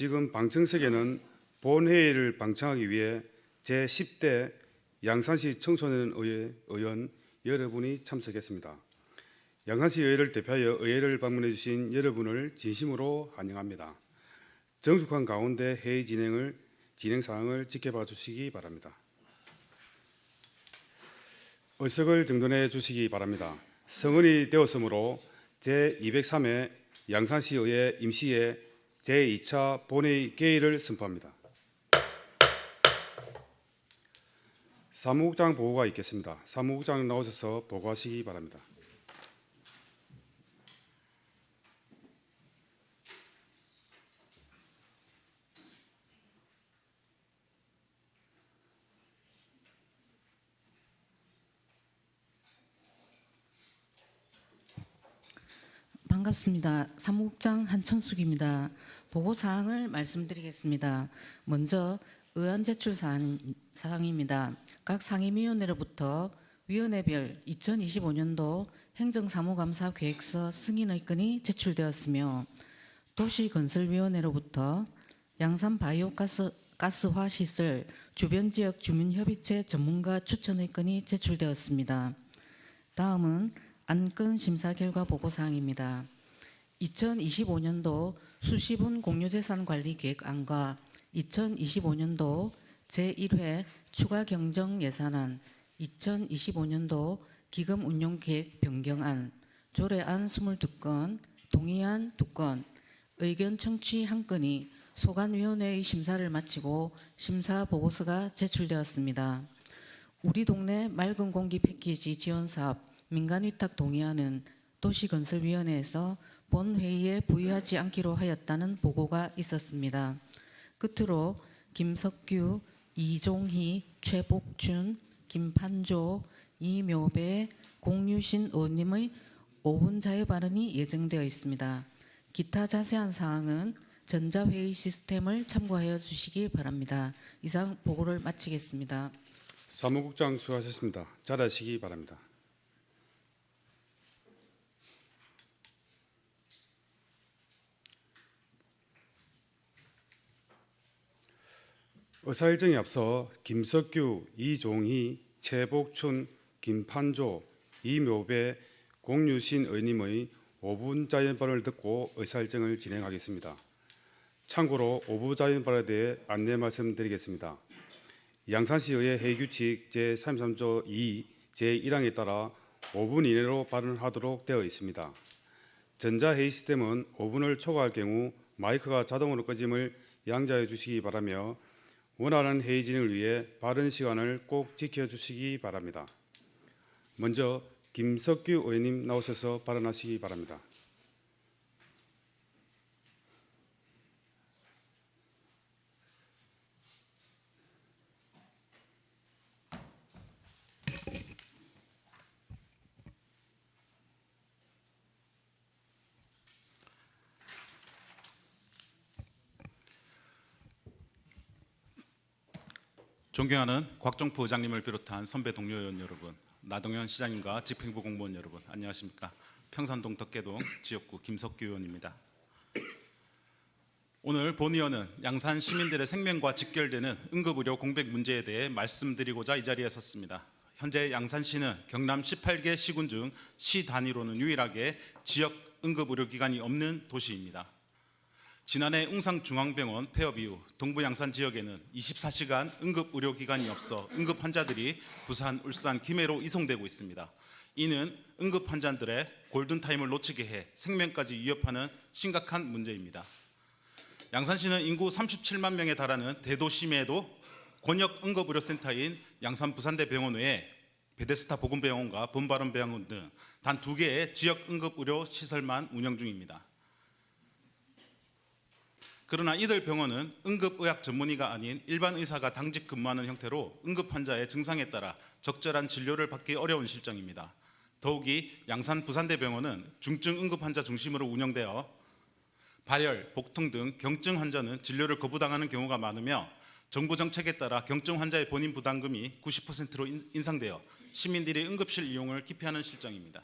지금 방청석에는 본회의를 방청하기 위해 제10대 양산시 청소년 의원 여러분이 참석했습니다. 양산시 의회를 대표하여 의회를 방문해 주신 여러분을 진심으로 환영합니다. 정숙한 가운데 회의 진행 사항을 지켜봐 주시기 바랍니다. 의석을 정돈해 주시기 바랍니다. 성은이 되었으므로 제203회 양산시 의회 임시회 제2차 본회의 개의를 선포합니다. 사무국장 보고가 있겠습니다. 사무국장 나오셔서 보고하시기 바랍니다. 반갑습니다. 사무국장 한천숙입니다. 보고사항을 말씀드리겠습니다. 먼저 의안 제출 사항입니다. 각 상임위원회로부터 위원회별 2025년도 행정사무감사 계획서 승인의 건이 제출되었으며 도시건설위원회로부터 양산바이오가스화 시설 주변지역 주민협의체 전문가 추천의 건이 제출되었습니다. 다음은 안건 심사 결과 보고사항입니다. 2025년도 수시분 공유재산 관리 계획안과 2025년도 제1회 추가 경정 예산안, 2025년도 기금 운용 계획 변경안, 조례안 22건, 동의안 2건, 의견 청취 1건이 소관위원회의 심사를 마치고 심사 보고서가 제출되었습니다. 우리 동네 맑은 공기 패키지 지원 사업 민간위탁 동의안은 도시건설위원회에서 본회의에 부의하지 않기로 하였다는 보고가 있었습니다. 끝으로 김석규, 이종희, 최복춘, 김판조, 이묘배, 공유신 의원님의 5분 자유 발언이 예정되어 있습니다. 기타 자세한 사항은 전자회의 시스템을 참고하여 주시기 바랍니다. 이상 보고를 마치겠습니다. 사무국장 수고하셨습니다. 잘하시기 바랍니다. 의사일정에 앞서 김석규, 이종희, 최복춘, 김판조, 이묘배, 공유신 의원님의 5분 자연 발언을 듣고 의사일정을 진행하겠습니다. 참고로 5분 자연 발언에 대해 안내 말씀드리겠습니다. 양산시의회 회의규칙 제33조 2 제1항에 따라 5분 이내로 발언하도록 되어 있습니다. 전자회의 시스템은 5분을 초과할 경우 마이크가 자동으로 꺼짐을 양지하여 주시기 바라며 원활한 회의 진행을 위해 발언 시간을 꼭 지켜주시기 바랍니다. 먼저 김석규 의원님 나오셔서 발언하시기 바랍니다. 존경하는 곽정포 의장님을 비롯한 선배 동료 의원 여러분, 나동현 시장님과 집행부 공무원 여러분, 안녕하십니까? 평산동 덕계동 지역구 김석규 의원입니다. 오늘 본의원은 양산 시민들의 생명과 직결되는 응급의료 공백 문제에 대해 말씀드리고자 이 자리에 섰습니다. 현재 양산시는 경남 18개 시군 중 시 단위로는 유일하게 지역 응급의료기관이 없는 도시입니다. 지난해 웅상중앙병원 폐업 이후 동부 양산 지역에는 24시간 응급의료기관이 없어 응급 환자들이 부산, 울산, 김해로 이송되고 있습니다. 이는 응급 환자들의 골든타임을 놓치게 해 생명까지 위협하는 심각한 문제입니다. 양산시는 인구 37만 명에 달하는 대도심에도 권역 응급의료센터인 양산 부산대병원 외에 베데스타 보건병원과 본바른병원 등 단 2개의 지역 응급의료 시설만 운영 중입니다. 그러나 이들 병원은 응급의학 전문의가 아닌 일반 의사가 당직 근무하는 형태로 응급 환자의 증상에 따라 적절한 진료를 받기 어려운 실정입니다. 더욱이 양산 부산대병원은 중증 응급 환자 중심으로 운영되어 발열, 복통 등 경증 환자는 진료를 거부당하는 경우가 많으며 정부 정책에 따라 경증 환자의 본인 부담금이 90%로 인상되어 시민들이 응급실 이용을 기피하는 실정입니다.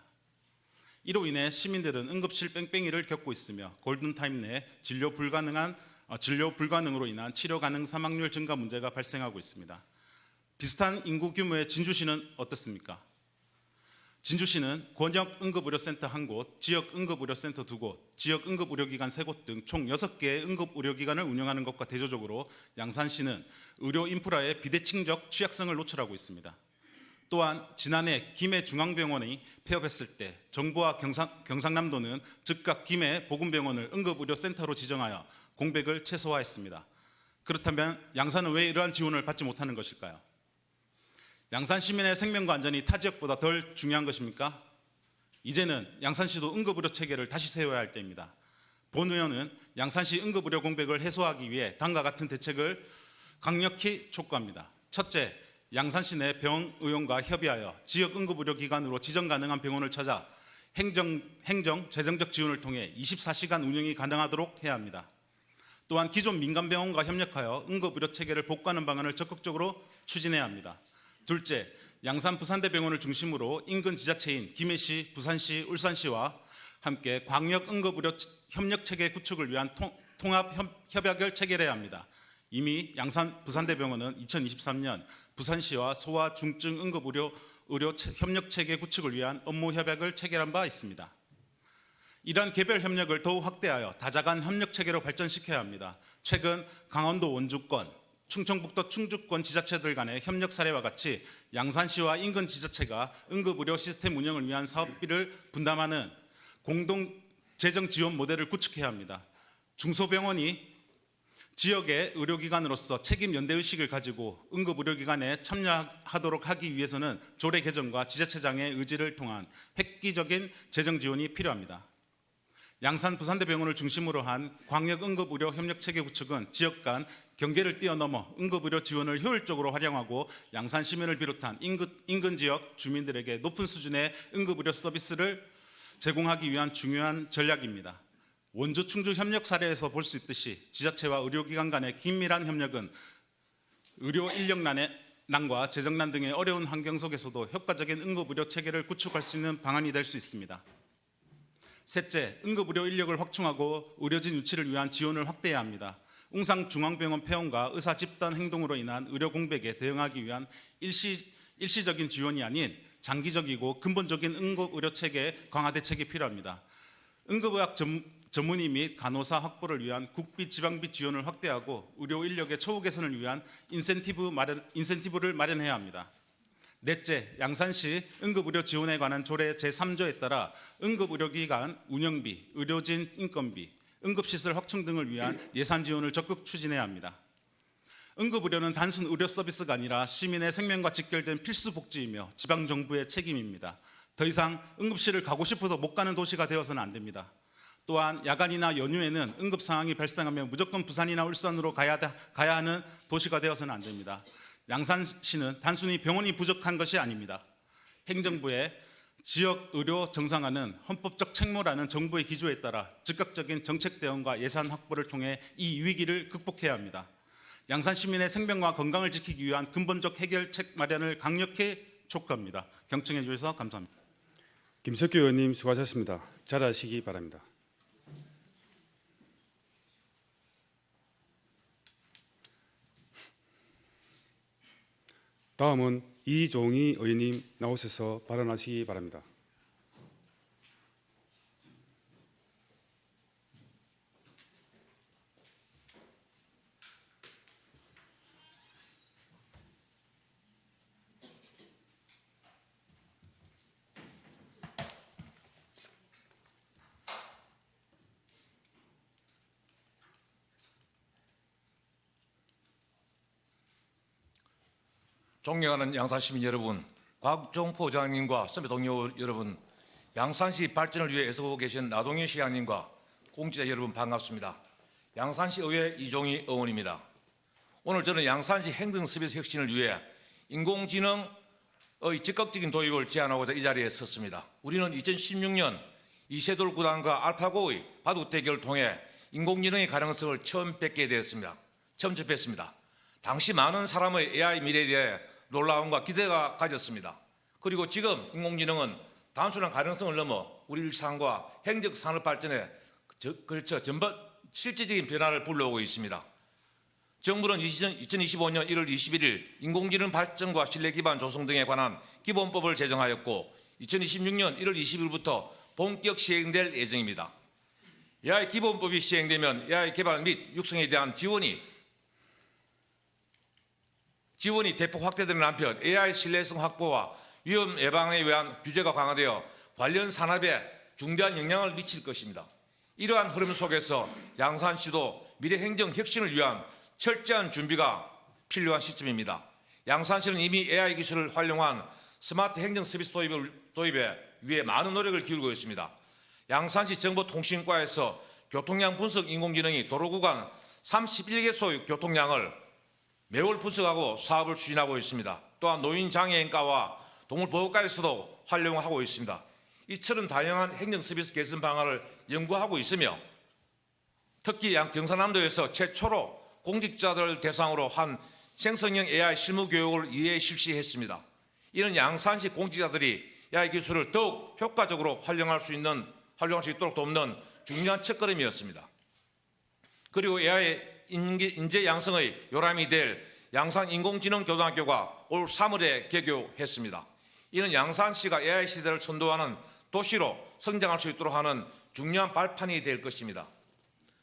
이로 인해 시민들은 응급실 뺑뺑이를 겪고 있으며 골든타임 내 진료 불가능한 진료 불가능으로 인한 치료 가능 사망률 증가 문제가 발생하고 있습니다. 비슷한 인구 규모의 진주시는 어떻습니까? 진주시는 권역 응급의료센터 1곳, 지역 응급의료센터 2곳, 지역 응급의료기관 3곳 등 총 6개의 응급의료기관을 운영하는 것과 대조적으로 양산시는 의료 인프라의 비대칭적 취약성을 노출하고 있습니다. 또한 지난해 김해중앙병원이 폐업했을 때 정부와 경상남도는 즉각 김해 보건병원을 응급의료센터로 지정하여 공백을 최소화했습니다. 그렇다면 양산은 왜 이러한 지원을 받지 못하는 것일까요? 양산 시민의 생명과 안전이 타 지역보다 덜 중요한 것입니까? 이제는 양산시도 응급의료 체계를 다시 세워야 할 때입니다. 본 의원은 양산시 응급의료 공백을 해소하기 위해 다음과 같은 대책을 강력히 촉구합니다. 첫째, 양산시 내 병의원과 협의하여 지역 응급의료기관으로 지정 가능한 병원을 찾아 행정, 재정적 지원을 통해 24시간 운영이 가능하도록 해야 합니다. 또한 기존 민간병원과 협력하여 응급의료 체계를 복구하는 방안을 적극적으로 추진해야 합니다. 둘째, 양산 부산대병원을 중심으로 인근 지자체인 김해시, 부산시, 울산시와 함께 광역 응급의료 협력 체계 구축을 위한 통합 협약을 체결해야 합니다. 이미 양산 부산대병원은 2023년 부산시와 소아 중증 응급의료 협력 체계 구축을 위한 업무 협약을 체결한 바 있습니다. 이러한 개별 협력을 더욱 확대하여 다자간 협력 체계로 발전시켜야 합니다. 최근 강원도 원주권, 충청북도 충주권 지자체들 간의 협력 사례와 같이 양산시와 인근 지자체가 응급의료 시스템 운영을 위한 사업비를 분담하는 공동 재정 지원 모델을 구축해야 합니다. 중소병원이 지역의 의료기관으로서 책임 연대의식을 가지고 응급의료기관에 참여하도록 하기 위해서는 조례 개정과 지자체장의 의지를 통한 획기적인 재정 지원이 필요합니다. 양산 부산대병원을 중심으로 한 광역응급의료 협력체계 구축은 지역 간 경계를 뛰어넘어 응급의료 지원을 효율적으로 활용하고 양산 시민을 비롯한 인근 지역 주민들에게 높은 수준의 응급의료 서비스를 제공하기 위한 중요한 전략입니다. 원주 충주 협력 사례에서 볼 수 있듯이 지자체와 의료기관 간의 긴밀한 협력은 의료 인력난과 재정난 등의 어려운 환경 속에서도 효과적인 응급의료 체계를 구축할 수 있는 방안이 될 수 있습니다. 셋째, 응급의료 인력을 확충하고 의료진 유치를 위한 지원을 확대해야 합니다. 웅상중앙병원 폐원과 의사 집단 행동으로 인한 의료 공백에 대응하기 위한 일시적인 지원이 아닌 장기적이고 근본적인 응급의료 체계 강화 대책이 필요합니다. 응급의학 전문의 및 간호사 확보를 위한 국비 지방비 지원을 확대하고 의료 인력의 처우 개선을 위한 인센티브를 마련해야 합니다. 넷째, 양산시 응급의료 지원에 관한 조례 제3조에 따라 응급의료기관 운영비, 의료진 인건비, 응급시설 확충 등을 위한 예산 지원을 적극 추진해야 합니다. 응급의료는 단순 의료 서비스가 아니라 시민의 생명과 직결된 필수 복지이며 지방정부의 책임입니다. 더 이상 응급실을 가고 싶어도 못 가는 도시가 되어서는 안 됩니다. 또한 야간이나 연휴에는 응급 상황이 발생하면 무조건 부산이나 울산으로 가야 하는 도시가 되어서는 안 됩니다. 양산시는 단순히 병원이 부족한 것이 아닙니다. 행정부의 지역 의료 정상화는 헌법적 책무라는 정부의 기조에 따라 즉각적인 정책 대응과 예산 확보를 통해 이 위기를 극복해야 합니다. 양산 시민의 생명과 건강을 지키기 위한 근본적 해결책 마련을 강력히 촉구합니다. 경청해 주셔서 감사합니다. 김석규 의원님 수고하셨습니다. 잘하시기 바랍니다. 다음은 이종희 의원님 나오셔서 발언하시기 바랍니다. 존경하는 양산 시민 여러분, 곽종포 부장님과 선배 동료 여러분, 양산시 발전을 위해 애쓰고 계신 나동현 시장님과 공직자 여러분 반갑습니다. 양산시 의회 이종희 의원입니다. 오늘 저는 양산시 행정 서비스 혁신을 위해 인공지능의 적극적인 도입을 제안하고자 이 자리에 섰습니다. 우리는 2016년 이세돌 구단과 알파고의 바둑 대결을 통해 인공지능의 가능성을 처음 접했습니다. 당시 많은 사람의 AI 미래에 대해 놀라움과 기대가 가졌습니다. 그리고 지금 인공지능은 단순한 가능성을 넘어 우리 일상과 행정 산업 발전에 걸쳐 실질적인 변화를 불러오고 있습니다. 정부는 2025년 1월 21일 인공지능 발전과 신뢰 기반 조성 등에 관한 기본법을 제정하였고 2026년 1월 20일부터 본격 시행될 예정입니다. AI 기본법이 시행되면 AI 개발 및 육성에 대한 지원이 대폭 확대되는 한편 AI 신뢰성 확보와 위험 예방에 위한 규제가 강화되어 관련 산업에 중대한 영향을 미칠 것입니다. 이러한 흐름 속에서 양산시도 미래 행정 혁신을 위한 철저한 준비가 필요한 시점입니다. 양산시는 이미 AI 기술을 활용한 스마트 행정 서비스 도입에 위해 많은 노력을 기울이고 있습니다. 양산시 정보통신과에서 교통량 분석 인공지능이 도로 구간 31개소의 교통량을 매월 분석하고 사업을 추진하고 있습니다. 또한 노인장애인과와 동물보호과에서도 활용하고 있습니다. 이처럼 다양한 행정 서비스 개선 방안을 연구하고 있으며 특히 경상남도에서 최초로 공직자들 대상으로 한 생성형 AI 실무 교육을 2회 실시했습니다. 이는 양산시 공직자들이 AI 기술을 더욱 효과적으로 활용할 수 있도록 돕는 중요한 첫걸음이었습니다. 그리고 AI 인재 양성의 요람이 될 양산인공지능고등학교가 올 3월에 개교했습니다. 이는 양산시가 AI 시대를 선도하는 도시로 성장할 수 있도록 하는 중요한 발판이 될 것입니다.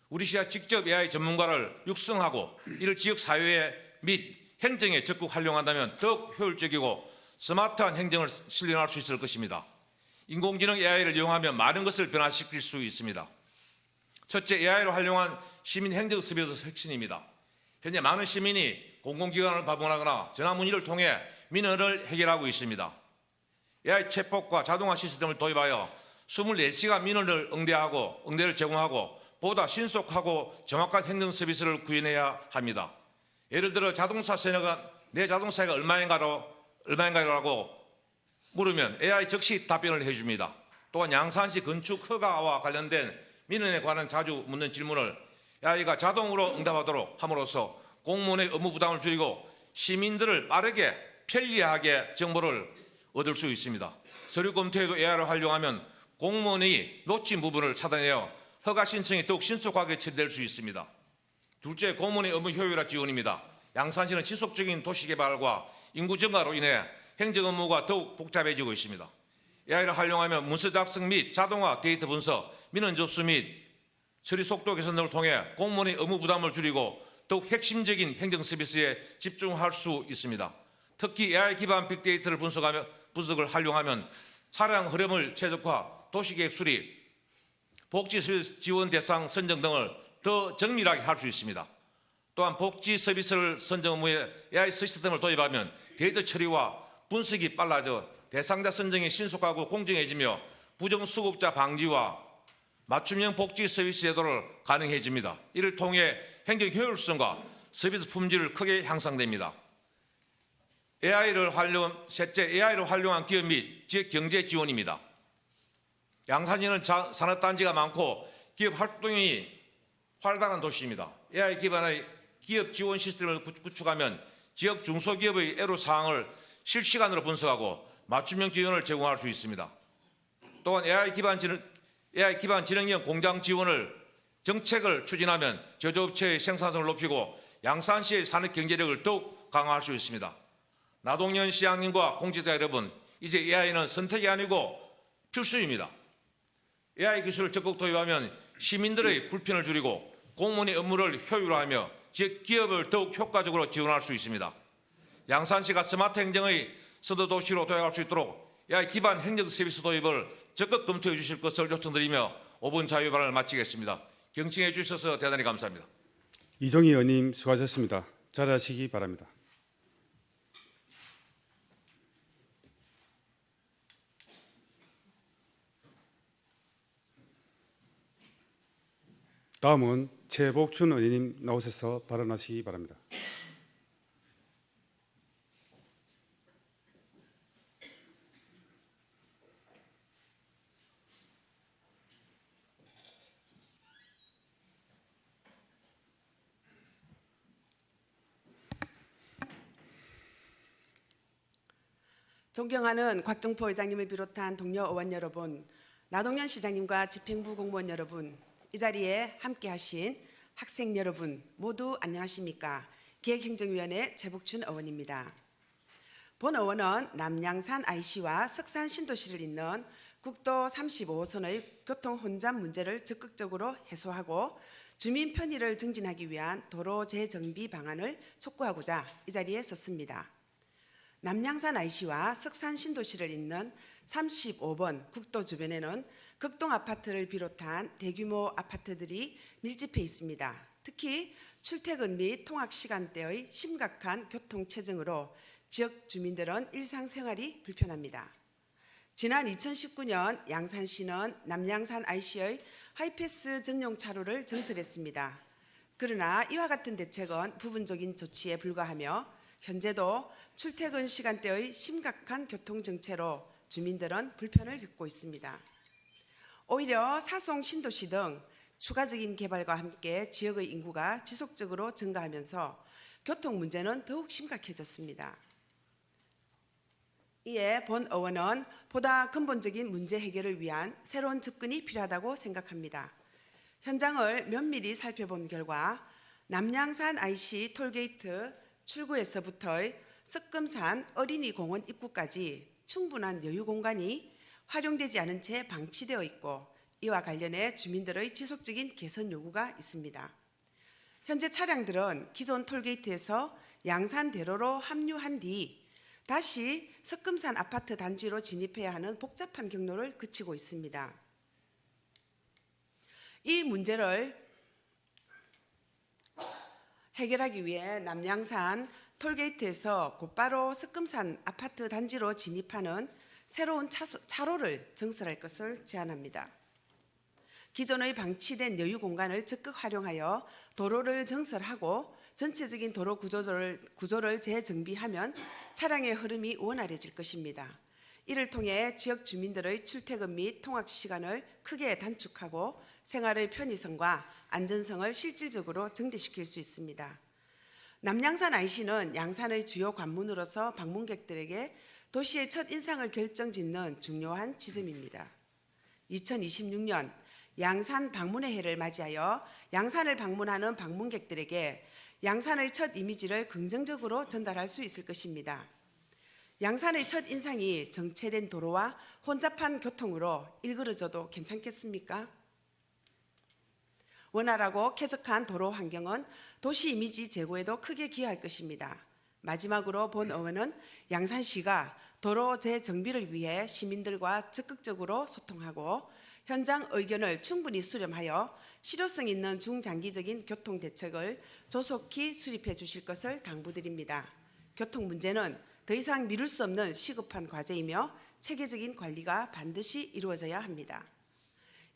우리 시가 직접 AI 전문가를 육성하고 이를 지역 사회 및 행정에 적극 활용한다면 더욱 효율적이고 스마트한 행정을 실현할 수 있을 것입니다. 인공지능 AI를 이용하면 많은 것을 변화시킬 수 있습니다. 첫째, AI를 활용한 시민 행정 서비스 혁신입니다. 현재 많은 시민이 공공기관을 방문하거나 전화 문의를 통해 민원을 해결하고 있습니다. AI 챗봇과 자동화 시스템을 도입하여 24시간 민원을 응대를 제공하고 보다 신속하고 정확한 행정 서비스를 구현해야 합니다. 예를 들어 자동차 세너가 내 자동차가 얼마인가라고 물으면 AI 즉시 답변을 해줍니다. 또한 양산시 건축 허가와 관련된 민원에 관한 자주 묻는 질문을 AI가 자동으로 응답하도록 함으로써 공무원의 업무 부담을 줄이고 시민들을 빠르게 편리하게 정보를 얻을 수 있습니다. 서류 검토에도 AI를 활용하면 공무원이 놓친 부분을 찾아내어 허가 신청이 더욱 신속하게 처리될 수 있습니다. 둘째, 공무원의 업무 효율화 지원입니다. 양산시는 지속적인 도시개발과 인구 증가로 인해 행정 업무가 더욱 복잡해지고 있습니다. AI를 활용하면 문서 작성 및 자동화 데이터 분석, 민원 접수 및 처리 속도 개선 등을 통해 공무원의 업무 부담을 줄이고 더욱 핵심적인 행정 서비스에 집중할 수 있습니다. 특히 AI 기반 빅데이터를 분석을 활용하면 차량 흐름을 최적화, 도시계획 수립, 복지 서비스 지원 대상 선정 등을 더 정밀하게 할 수 있습니다. 또한 복지 서비스를 선정 업무에 AI 시스템을 도입하면 데이터 처리와 분석이 빨라져 대상자 선정이 신속하고 공정해지며 부정수급자 방지와 맞춤형 복지 서비스 제도를 가능해집니다. 이를 통해 행정 효율성과 서비스 품질을 크게 향상됩니다. 셋째, AI를 활용한 기업 및 지역 경제 지원입니다. 양산시는 산업단지가 많고 기업 활동이 활발한 도시입니다. AI 기반의 기업 지원 시스템을 구축하면 지역 중소기업의 애로사항을 실시간으로 분석하고 맞춤형 지원을 제공할 수 있습니다. 또한 AI 기반 지능형 공장 지원을 정책을 추진하면 제조업체의 생산성을 높이고 양산시의 산업 경제력을 더욱 강화할 수 있습니다. 나동현 시장님과 공직자 여러분, 이제 AI는 선택이 아니고 필수입니다. AI 기술을 적극 도입하면 시민들의 불편을 줄이고 공무원의 업무를 효율화하며 지역 기업을 더욱 효과적으로 지원할 수 있습니다. 양산시가 스마트 행정의 선도 도시로 도약할 수 있도록 AI 기반 행정 서비스 도입을 적극 검토해 주실 것을 요청드리며 5분 자유 발언을 마치겠습니다. 경청해 주셔서 대단히 감사합니다. 이정희 의원님 수고하셨습니다. 자리하시기 바랍니다. 다음은 최복춘 의원님 나오셔서 발언하시기 바랍니다. 존경하는 곽정포 의장님을 비롯한 동료 의원 여러분, 나동현 시장님과 집행부 공무원 여러분, 이 자리에 함께하신 학생 여러분 모두 안녕하십니까? 기획행정위원회 최복춘 의원입니다. 본 의원은 남양산 IC와 석산 신도시를 잇는 국도 35호선의 교통 혼잡 문제를 적극적으로 해소하고 주민 편의를 증진하기 위한 도로 재정비 방안을 촉구하고자 이 자리에 섰습니다. 남양산 IC와 석산 신도시를 잇는 35번 국도 주변에는 극동 아파트를 비롯한 대규모 아파트들이 밀집해 있습니다. 특히 출퇴근 및 통학 시간대의 심각한 교통 체증으로 지역 주민들은 일상생활이 불편합니다. 지난 2019년 양산시는 남양산 IC의 하이패스 전용 차로를 증설했습니다. 그러나 이와 같은 대책은 부분적인 조치에 불과하며 현재도 출퇴근 시간대의 심각한 교통 정체로 주민들은 불편을 겪고 있습니다. 오히려 사송 신도시 등 추가적인 개발과 함께 지역의 인구가 지속적으로 증가하면서 교통 문제는 더욱 심각해졌습니다. 이에 본 의원은 보다 근본적인 문제 해결을 위한 새로운 접근이 필요하다고 생각합니다. 현장을 면밀히 살펴본 결과 남양산 IC 톨게이트 출구에서부터의 석금산 어린이공원 입구까지 충분한 여유 공간이 활용되지 않은 채 방치되어 있고 이와 관련해 주민들의 지속적인 개선 요구가 있습니다. 현재 차량들은 기존 톨게이트에서 양산대로로 합류한 뒤 다시 석금산 아파트 단지로 진입해야 하는 복잡한 경로를 거치고 있습니다. 이 문제를 해결하기 위해 남양산 톨게이트에서 곧바로 석금산 아파트 단지로 진입하는 새로운 차로를 증설할 것을 제안합니다. 기존의 방치된 여유 공간을 적극 활용하여 도로를 증설하고 전체적인 도로 구조를 재정비하면 차량의 흐름이 원활해질 것입니다. 이를 통해 지역 주민들의 출퇴근 및 통학 시간을 크게 단축하고 생활의 편의성과 안전성을 실질적으로 증대시킬 수 있습니다. 남양산 IC는 양산의 주요 관문으로서 방문객들에게 도시의 첫 인상을 결정짓는 중요한 지점입니다. 2026년 양산 방문의 해를 맞이하여 양산을 방문하는 방문객들에게 양산의 첫 이미지를 긍정적으로 전달할 수 있을 것입니다. 양산의 첫 인상이 정체된 도로와 혼잡한 교통으로 일그러져도 괜찮겠습니까? 원활하고 쾌적한 도로 환경은 도시 이미지 제고에도 크게 기여할 것입니다. 마지막으로 본 의원은 양산시가 도로 재정비를 위해 시민들과 적극적으로 소통하고 현장 의견을 충분히 수렴하여 실효성 있는 중장기적인 교통 대책을 조속히 수립해 주실 것을 당부드립니다. 교통 문제는 더 이상 미룰 수 없는 시급한 과제이며 체계적인 관리가 반드시 이루어져야 합니다.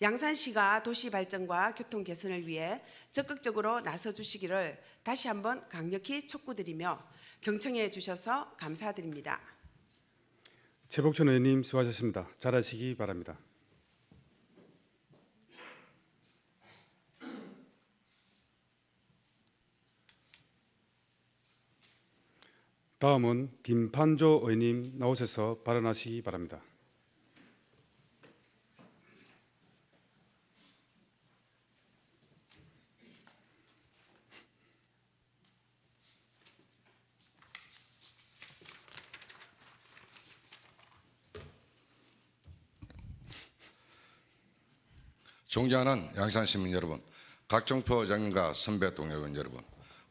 양산시가 도시 발전과 교통 개선을 위해 적극적으로 나서 주시기를 다시 한번 강력히 촉구드리며 경청해 주셔서 감사드립니다. 최복춘 의원님 수고하셨습니다. 잘하시기 바랍니다. 다음은 김판조 의원님 나오셔서 발언하시기 바랍니다. 존경하는 양산 시민 여러분, 각종포 의장님과 선배 동료의원 여러분,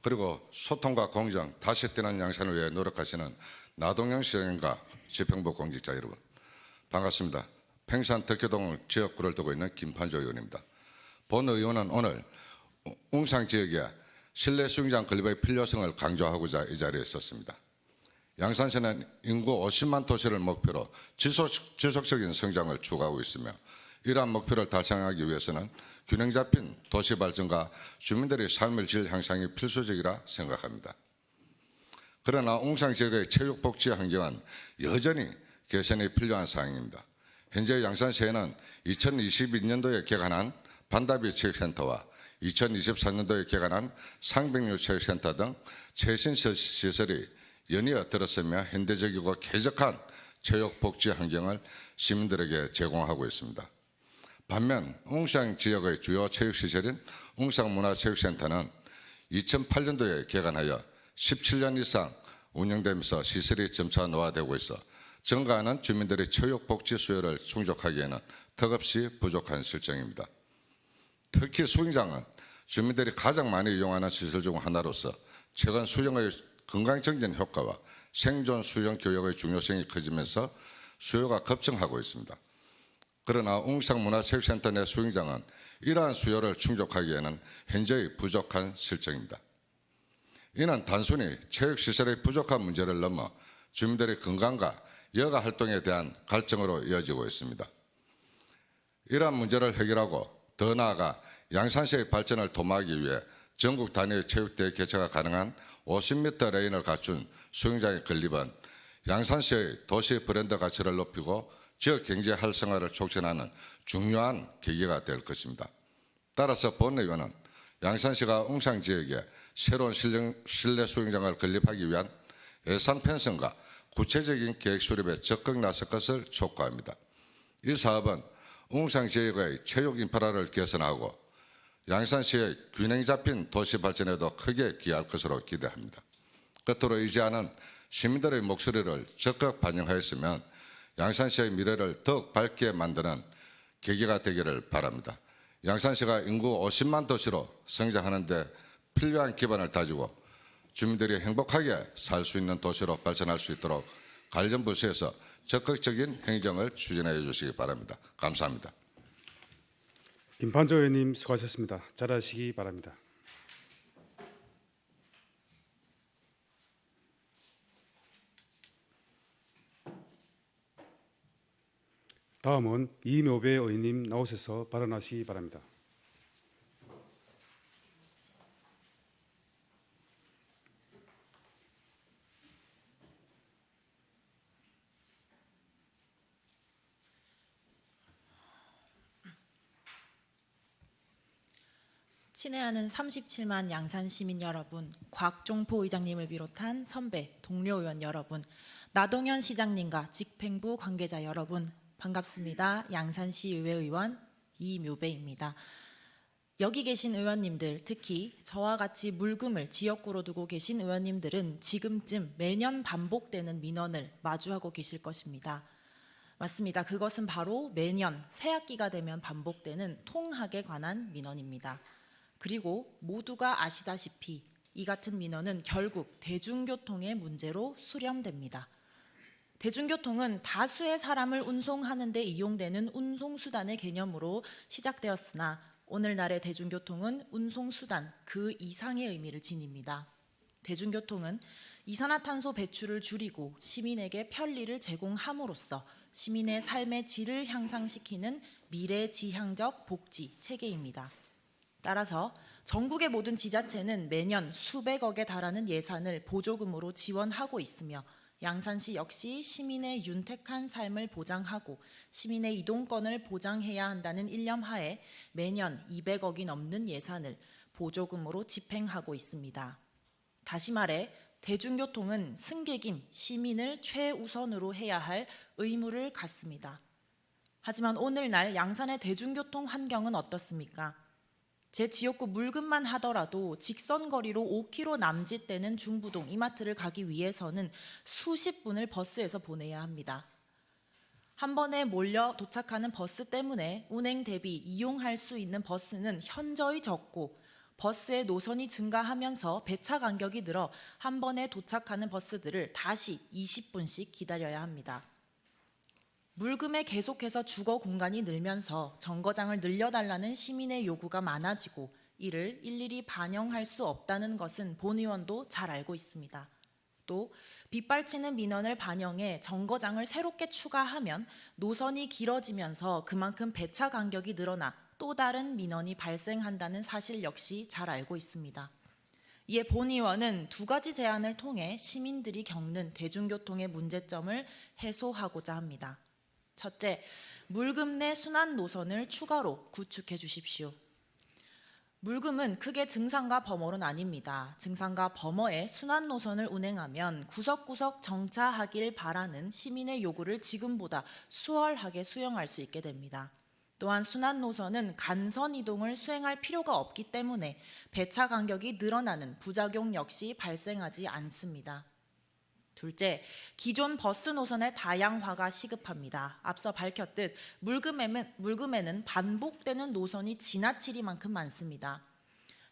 그리고 소통과 공정, 다시 뛰는 양산을 위해 노력하시는 나동영 시장님과 지평부 공직자 여러분, 반갑습니다. 평산 덕교동 지역구를 두고 있는 김판조 의원입니다. 본 의원은 오늘 웅상 지역에 실내 수영장 건립의 필요성을 강조하고자 이 자리에 있었습니다. 양산시는 인구 50만 도시를 목표로 지속적인 성장을 추구하고 있으며 이러한 목표를 달성하기 위해서는 균형 잡힌 도시 발전과 주민들의 삶의 질 향상이 필수적이라 생각합니다. 그러나 웅상 지역의 체육복지 환경은 여전히 개선이 필요한 사항입니다. 현재 양산시에는 2022년도에 개관한 반다비 체육센터와 2024년도에 개관한 상백류 체육센터 등 최신 시설이 연이어 들었으며 현대적이고 쾌적한 체육복지 환경을 시민들에게 제공하고 있습니다. 반면 웅상 지역의 주요 체육시설인 웅상문화체육센터는 2008년도에 개관하여 17년 이상 운영되면서 시설이 점차 노화되고 있어 증가하는 주민들의 체육복지 수요를 충족하기에는 턱없이 부족한 실정입니다. 특히 수영장은 주민들이 가장 많이 이용하는 시설 중 하나로서 최근 수영의 건강증진 효과와 생존 수영 교육의 중요성이 커지면서 수요가 급증하고 있습니다. 그러나 웅상문화체육센터 내 수영장은 이러한 수요를 충족하기에는 현저히 부족한 실정입니다. 이는 단순히 체육시설의 부족한 문제를 넘어 주민들의 건강과 여가 활동에 대한 갈증으로 이어지고 있습니다. 이러한 문제를 해결하고 더 나아가 양산시의 발전을 도모하기 위해 전국 단위 체육대회 개최가 가능한 50m 레인을 갖춘 수영장의 건립은 양산시의 도시 브랜드 가치를 높이고 지역 경제 활성화를 촉진하는 중요한 계기가 될 것입니다. 따라서 본의원은 양산시가 웅상 지역에 새로운 실내 수영장을 건립하기 위한 예산 편성과 구체적인 계획 수립에 적극 나설 것을 촉구합니다. 이 사업은 웅상 지역의 체육 인프라를 개선하고 양산시의 균형 잡힌 도시 발전에도 크게 기여할 것으로 기대합니다. 끝으로 이 제안은 시민들의 목소리를 적극 반영하였으면 양산시의 미래를 더욱 밝게 만드는 계기가 되기를 바랍니다. 양산시가 인구 50만 도시로 성장하는 데 필요한 기반을 다지고 주민들이 행복하게 살 수 있는 도시로 발전할 수 있도록 관련 부서에서 적극적인 행정을 추진해 주시기 바랍니다. 감사합니다. 김판조 의원님 수고하셨습니다. 잘하시기 바랍니다. 다음은 이묘배 의원님 나오셔서 발언하시기 바랍니다. 친애하는 37만 양산 시민 여러분, 곽종포 의장님을 비롯한 선배, 동료 의원 여러분, 나동현 시장님과 집행부 관계자 여러분, 반갑습니다. 양산시 의회의원 이묘배입니다. 여기 계신 의원님들, 특히 저와 같이 물금을 지역구로 두고 계신 의원님들은 지금쯤 매년 반복되는 민원을 마주하고 계실 것입니다. 맞습니다. 그것은 바로 매년 새학기가 되면 반복되는 통학에 관한 민원입니다. 그리고 모두가 아시다시피 이 같은 민원은 결국 대중교통의 문제로 수렴됩니다. 대중교통은 다수의 사람을 운송하는 데 이용되는 운송수단의 개념으로 시작되었으나 오늘날의 대중교통은 운송수단 그 이상의 의미를 지닙니다. 대중교통은 이산화탄소 배출을 줄이고 시민에게 편리를 제공함으로써 시민의 삶의 질을 향상시키는 미래지향적 복지 체계입니다. 따라서 전국의 모든 지자체는 매년 수백억에 달하는 예산을 보조금으로 지원하고 있으며 양산시 역시 시민의 윤택한 삶을 보장하고 시민의 이동권을 보장해야 한다는 일념하에 매년 200억이 넘는 예산을 보조금으로 집행하고 있습니다. 다시 말해 대중교통은 승객인 시민을 최우선으로 해야 할 의무를 갖습니다. 하지만 오늘날 양산의 대중교통 환경은 어떻습니까? 제 지역구 물금만 하더라도 직선 거리로 5km 남짓되는 중부동 이마트를 가기 위해서는 수십 분을 버스에서 보내야 합니다. 한 번에 몰려 도착하는 버스 때문에 운행 대비 이용할 수 있는 버스는 현저히 적고 버스의 노선이 증가하면서 배차 간격이 늘어 한 번에 도착하는 버스들을 다시 20분씩 기다려야 합니다. 물금에 계속해서 주거 공간이 늘면서 정거장을 늘려달라는 시민의 요구가 많아지고 이를 일일이 반영할 수 없다는 것은 본 의원도 잘 알고 있습니다. 또 빗발치는 민원을 반영해 정거장을 새롭게 추가하면 노선이 길어지면서 그만큼 배차 간격이 늘어나 또 다른 민원이 발생한다는 사실 역시 잘 알고 있습니다. 이에 본 의원은 두 가지 제안을 통해 시민들이 겪는 대중교통의 문제점을 해소하고자 합니다. 첫째, 물금 내 순환 노선을 추가로 구축해 주십시오. 물금은 크게 증상과 범어로 나뉩니다. 증상과 범어의 순환 노선을 운행하면 구석구석 정차하길 바라는 시민의 요구를 지금보다 수월하게 수용할 수 있게 됩니다. 또한 순환 노선은 간선 이동을 수행할 필요가 없기 때문에 배차 간격이 늘어나는 부작용 역시 발생하지 않습니다. 둘째, 기존 버스 노선의 다양화가 시급합니다. 앞서 밝혔듯 물금에는 반복되는 노선이 지나치리만큼 많습니다.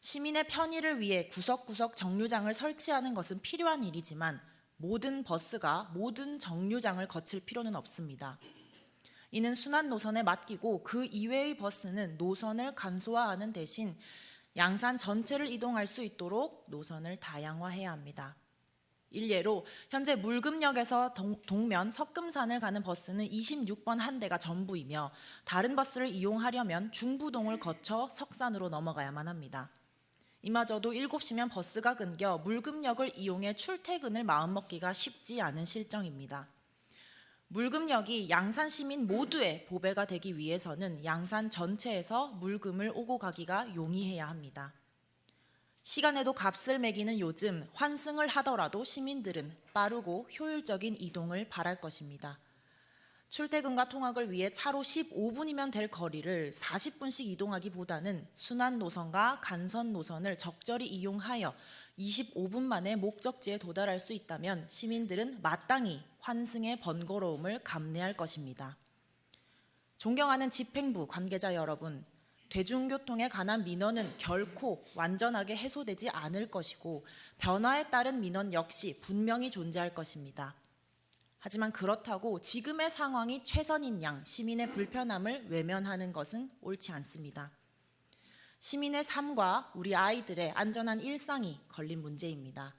시민의 편의를 위해 구석구석 정류장을 설치하는 것은 필요한 일이지만 모든 버스가 모든 정류장을 거칠 필요는 없습니다. 이는 순환 노선에 맡기고 그 이외의 버스는 노선을 간소화하는 대신 양산 전체를 이동할 수 있도록 노선을 다양화해야 합니다. 일례로 현재 물금역에서 동면 석금산을 가는 버스는 26번 한 대가 전부이며 다른 버스를 이용하려면 중부동을 거쳐 석산으로 넘어가야만 합니다. 이마저도 7시면 버스가 끊겨 물금역을 이용해 출퇴근을 마음먹기가 쉽지 않은 실정입니다. 물금역이 양산 시민 모두의 보배가 되기 위해서는 양산 전체에서 물금을 오고 가기가 용이해야 합니다. 시간에도 값을 매기는 요즘 환승을 하더라도 시민들은 빠르고 효율적인 이동을 바랄 것입니다. 출퇴근과 통학을 위해 차로 15분이면 될 거리를 40분씩 이동하기보다는 순환 노선과 간선 노선을 적절히 이용하여 25분 만에 목적지에 도달할 수 있다면 시민들은 마땅히 환승의 번거로움을 감내할 것입니다. 존경하는 집행부 관계자 여러분, 대중교통에 관한 민원은 결코 완전하게 해소되지 않을 것이고 변화에 따른 민원 역시 분명히 존재할 것입니다. 하지만 그렇다고 지금의 상황이 최선인 양 시민의 불편함을 외면하는 것은 옳지 않습니다. 시민의 삶과 우리 아이들의 안전한 일상이 걸린 문제입니다.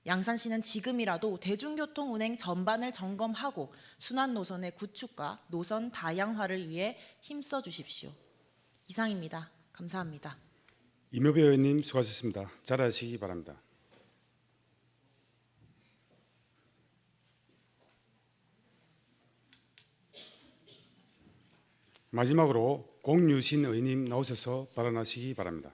양산시는 지금이라도 대중교통 운행 전반을 점검하고 순환 노선의 구축과 노선 다양화를 위해 힘써 주십시오. 이상입니다. 감사합니다. 이묘배 의원님 수고하셨습니다. 자리하시기 바랍니다. 마지막으로 공유신 의원님 나오셔서 발언하시기 바랍니다.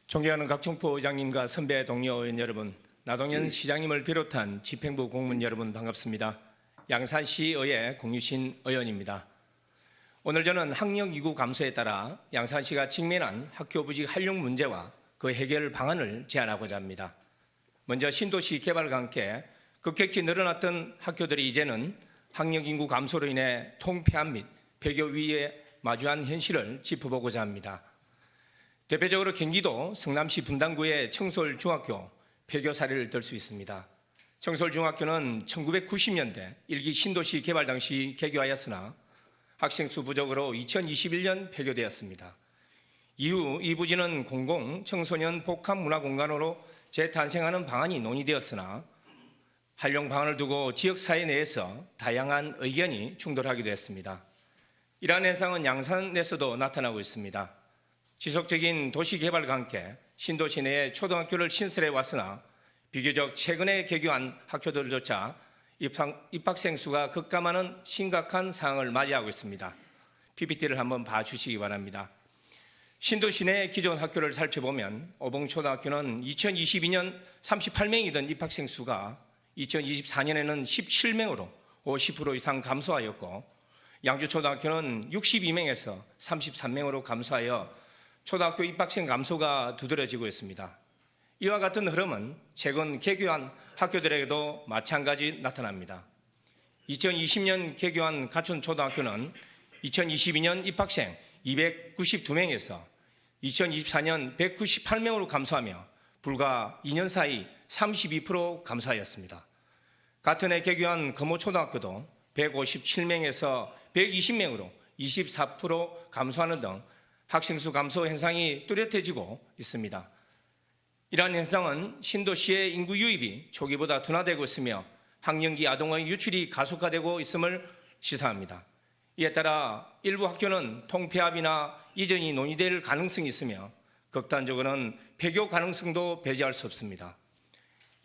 존경하는 각종포 의장님과 선배 동료 의원 여러분, 나동현 시장님을 비롯한 집행부 공무원 여러분 반갑습니다. 양산시의회 공유신 의원입니다. 오늘 저는 학력 이구 감소에 따라 양산시가 직면한 학교 부직 활용 문제와 그 해결 방안을 제안하고자 합니다. 먼저 신도시 개발과 함께 급격히 늘어났던 학교들이 이제는 학력 인구 감소로 인해 통폐합 및 폐교 위에 마주한 현실을 짚어보고자 합니다. 대표적으로 경기도 성남시 분당구의 청솔중학교 폐교 사례를 들 수 있습니다. 청솔중학교는 1990년대 1기 신도시 개발 당시 개교하였으나 학생 수 부족으로 2021년 폐교되었습니다. 이후 이 부지는 공공 청소년 복합 문화 공간으로 재탄생하는 방안이 논의되었으나 활용 방안을 두고 지역사회 내에서 다양한 의견이 충돌하기도 했습니다. 이러한 현상은 양산에서도 나타나고 있습니다. 지속적인 도시개발과 함께 신도시 내에 초등학교를 신설해 왔으나 비교적 최근에 개교한 학교들조차 입학생 수가 급감하는 심각한 상황을 맞이하고 있습니다. PPT를 한번 봐주시기 바랍니다. 신도시 내 기존 학교를 살펴보면 오봉초등학교는 2022년 38명이던 입학생 수가 2024년에는 17명으로 50% 이상 감소하였고, 양주초등학교는 62명에서 33명으로 감소하여 초등학교 입학생 감소가 두드러지고 있습니다. 이와 같은 흐름은 최근 개교한 학교들에게도 마찬가지 나타납니다. 2020년 개교한 가천초등학교는 2022년 입학생 292명에서 2024년 198명으로 감소하며 불과 2년 사이 32% 감소하였습니다. 같은 해 개교한 금호초등학교도 157명에서 120명으로 24% 감소하는 등 학생 수 감소 현상이 뚜렷해지고 있습니다. 이러한 현상은 신도시의 인구 유입이 초기보다 둔화되고 있으며 학령기 아동의 유출이 가속화되고 있음을 시사합니다. 이에 따라 일부 학교는 통폐합이나 이전이 논의될 가능성이 있으며 극단적으로는 폐교 가능성도 배제할 수 없습니다.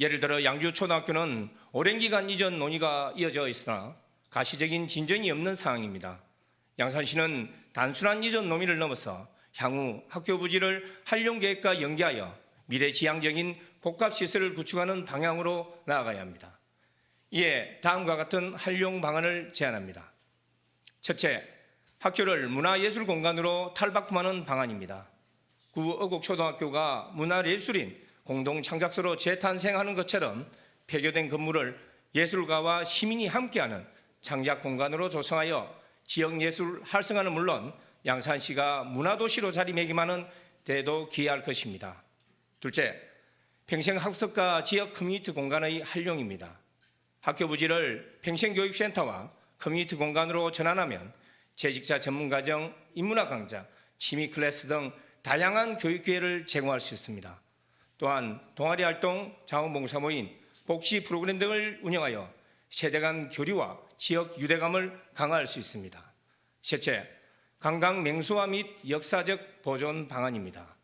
예를 들어 양주초등학교는 오랜 기간 이전 논의가 이어져 있으나 가시적인 진전이 없는 상황입니다. 양산시는 단순한 이전 논의를 넘어서 향후 학교 부지를 활용계획과 연계하여 미래지향적인 복합시설을 구축하는 방향으로 나아가야 합니다. 이에 다음과 같은 활용 방안을 제안합니다. 첫째, 학교를 문화예술공간으로 탈바꿈하는 방안입니다. 구 어곡초등학교가 문화예술인 공동창작소로 재탄생하는 것처럼 폐교된 건물을 예술가와 시민이 함께하는 창작공간으로 조성하여 지역예술 활성화는 물론 양산시가 문화도시로 자리매김하는 데도 기여할 것입니다. 둘째, 평생학습과 지역 커뮤니티 공간의 활용입니다. 학교 부지를 평생교육센터와 커뮤니티 공간으로 전환하면 재직자 전문가정, 인문학 강좌, 취미 클래스 등 다양한 교육 기회를 제공할 수 있습니다. 또한 동아리 활동, 자원봉사 모임, 복지 프로그램 등을 운영하여 세대 간 교류와 지역 유대감을 강화할 수 있습니다. 셋째, 관광 명소화 및 역사적 보존 방안입니다.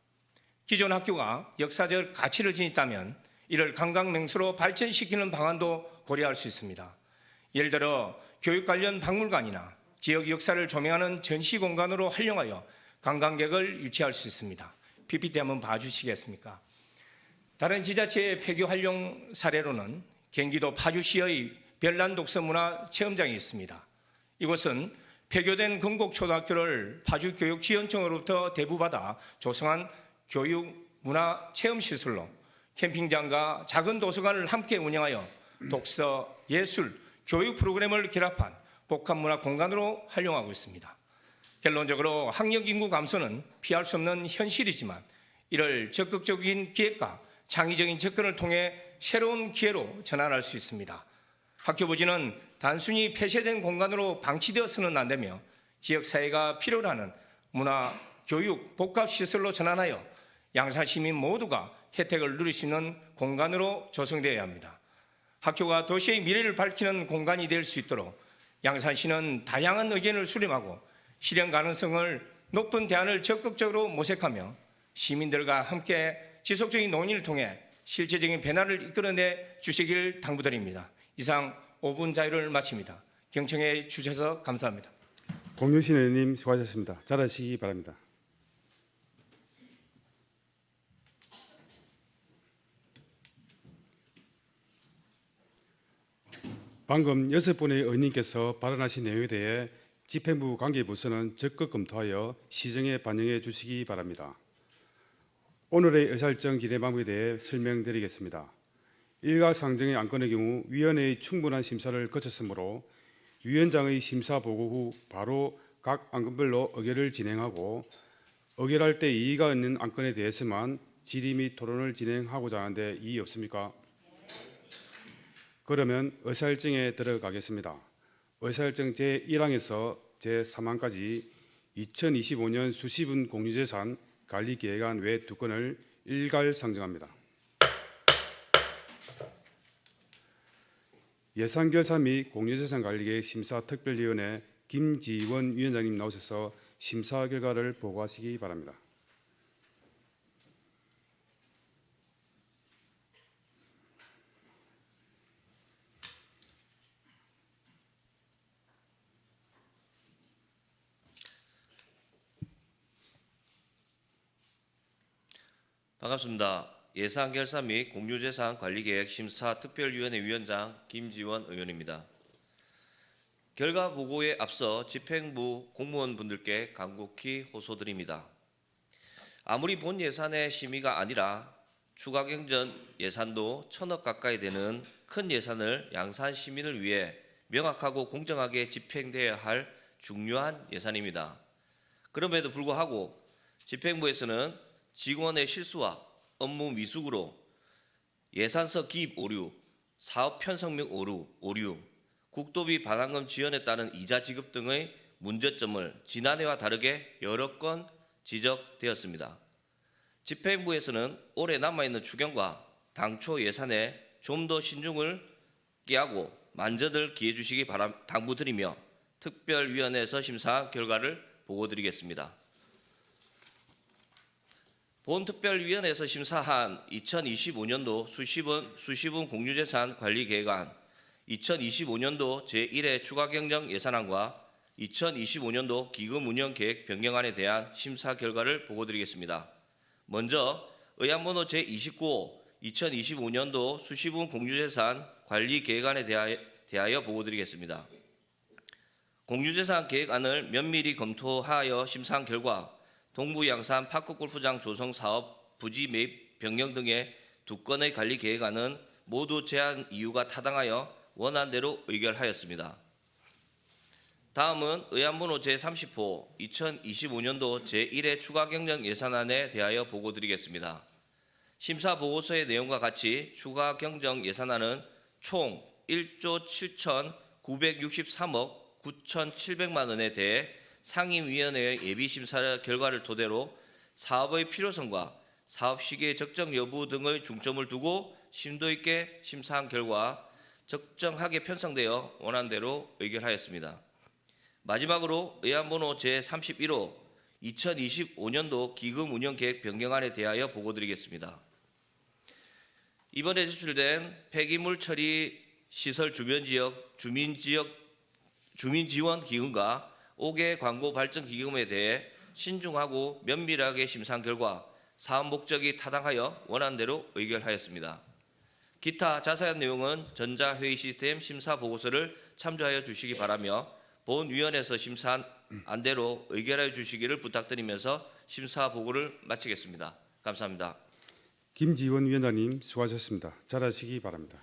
기존 학교가 역사적 가치를 지녔다면 이를 관광 명소로 발전시키는 방안도 고려할 수 있습니다. 예를 들어 교육 관련 박물관이나 지역 역사를 조명하는 전시 공간으로 활용하여 관광객을 유치할 수 있습니다. PPT 한번 봐주시겠습니까? 다른 지자체의 폐교 활용 사례로는 경기도 파주시의 별난 독서 문화 체험장이 있습니다. 이곳은 폐교된 건곡초등학교를 파주교육지원청으로부터 대부받아 조성한 교육 문화 체험시설로 캠핑장과 작은 도서관을 함께 운영하여 독서, 예술, 교육 프로그램을 결합한 복합문화 공간으로 활용하고 있습니다. 결론적으로 학력 인구 감소는 피할 수 없는 현실이지만 이를 적극적인 기획과 창의적인 접근을 통해 새로운 기회로 전환할 수 있습니다. 학교 부지는 단순히 폐쇄된 공간으로 방치되어서는 안 되며 지역사회가 필요로 하는 문화, 교육, 복합시설로 전환하여 양산 시민 모두가 혜택을 누릴 수 있는 공간으로 조성되어야 합니다. 학교가 도시의 미래를 밝히는 공간이 될 수 있도록 양산시는 다양한 의견을 수렴하고 실현 가능성을 높은 대안을 적극적으로 모색하며 시민들과 함께 지속적인 논의를 통해 실제적인 변화를 이끌어내 주시길 당부드립니다. 이상 5분 자유를 마칩니다. 경청해 주셔서 감사합니다. 공유신 의원님 수고하셨습니다. 잘하시기 바랍니다. 방금 6분의 의원님께서 발언하신 내용에 대해 집행부 관계부서는 적극 검토하여 시정에 반영해 주시기 바랍니다. 오늘의 의사일정 진행 방법에 대해 설명드리겠습니다. 일가상정의 안건의 경우 위원회의 충분한 심사를 거쳤으므로 위원장의 심사 보고 후 바로 각 안건별로 의결을 진행하고 의결할 때 이의가 있는 안건에 대해서만 질의 및 토론을 진행하고자 하는데 이의 없습니까? 그러면 의사일정에 들어가겠습니다. 의사일정 제1항에서 제3항까지 2025년 수시분 공유재산 관리계획안 외 2건을 일괄 상정합니다. 예산결산 및 공유재산관리계획 심사특별위원회 김지원 위원장님 나오셔서 심사 결과를 보고하시기 바랍니다. 반갑습니다. 예산결산 및 공유재산 관리계획 심사특별위원회 위원장 김지원 의원입니다. 결과 보고에 앞서 집행부 공무원분들께 간곡히 호소드립니다. 아무리 본 예산의 심의가 아니라 추가 경정 예산도 1,000억 가까이 되는 큰 예산을 양산 시민을 위해 명확하고 공정하게 집행되어야 할 중요한 예산입니다. 그럼에도 불구하고 집행부에서는 직원의 실수와 업무 미숙으로 예산서 기입 오류, 사업 편성명 오류, 국도비 반환금 지연에 따른 이자 지급 등의 문제점을 지난해와 다르게 여러 건 지적되었습니다. 집행부에서는 올해 남아있는 추경과 당초 예산에 좀 더 신중을 기하고 만전을 기해 주시기 당부드리며 특별위원회에서 심사한 결과를 보고드리겠습니다. 본특별위원회에서 심사한 2025년도 수시분 공유재산 관리계획안, 2025년도 제1회 추가경정 예산안과 2025년도 기금 운영 계획 변경안에 대한 심사 결과를 보고드리겠습니다. 먼저 의안번호 제29호 2025년도 수시분 공유재산 관리 계획안에 대하여 보고드리겠습니다. 공유재산 계획안을 면밀히 검토하여 심사한 결과 동부 양산 파크골프장 조성 사업 부지 매입 변경 등의 2건의 관리 계획안은 모두 제한 이유가 타당하여 원안대로 의결하였습니다. 다음은 의안번호 제30호 2025년도 제1회 추가 경정 예산안에 대하여 보고드리겠습니다. 심사 보고서의 내용과 같이 추가 경정 예산안은 총 1조 7,963억 9,700만 원에 대해 상임위원회의 예비심사 결과를 토대로 사업의 필요성과 사업 시기의 적정 여부 등의 중점을 두고 심도 있게 심사한 결과 적정하게 편성되어 원안대로 의결하였습니다. 마지막으로 의안번호 제31호 2025년도 기금 운영 계획 변경안에 대하여 보고드리겠습니다. 이번에 제출된 폐기물 처리 시설 주변 지역 주민 지원 기금과 5개 광고 발전 기금에 대해 신중하고 면밀하게 심사한 결과 사업 목적이 타당하여 원안대로 의결하였습니다. 기타 자세한 내용은 전자회의 시스템 심사 보고서를 참조하여 주시기 바라며 본위원회에서 심사한 안대로 의결하여 주시기를 부탁드리면서 심사 보고를 마치겠습니다. 감사합니다. 김지원 위원장님 수고하셨습니다. 잘하시기 바랍니다.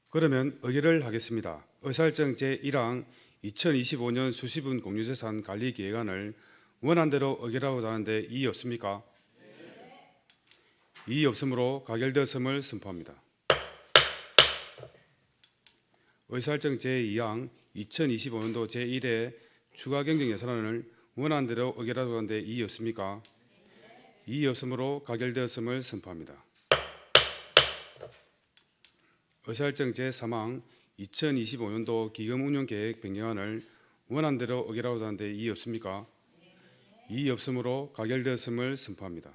그러면 의결을 하겠습니다. 의사일정 제1항 2025년 수시분 공유재산 관리 계획안을 원안대로 의결하고자 하는데 이의 없습니까? 이의 없으므로 가결되었음을 선포합니다. 의사일정 제2항 2025년도 제1회 추가 경정 예산안을 원안대로 의결하고자 하는데 이의 없습니까? 이의 없으므로 가결되었음을 선포합니다. 의사일정 제3항 2025년도 기금 운영 계획 변경안을 원안대로 의결하고자 하는데 이의 없습니까? 이의 없으므로 가결되었음을 선포합니다.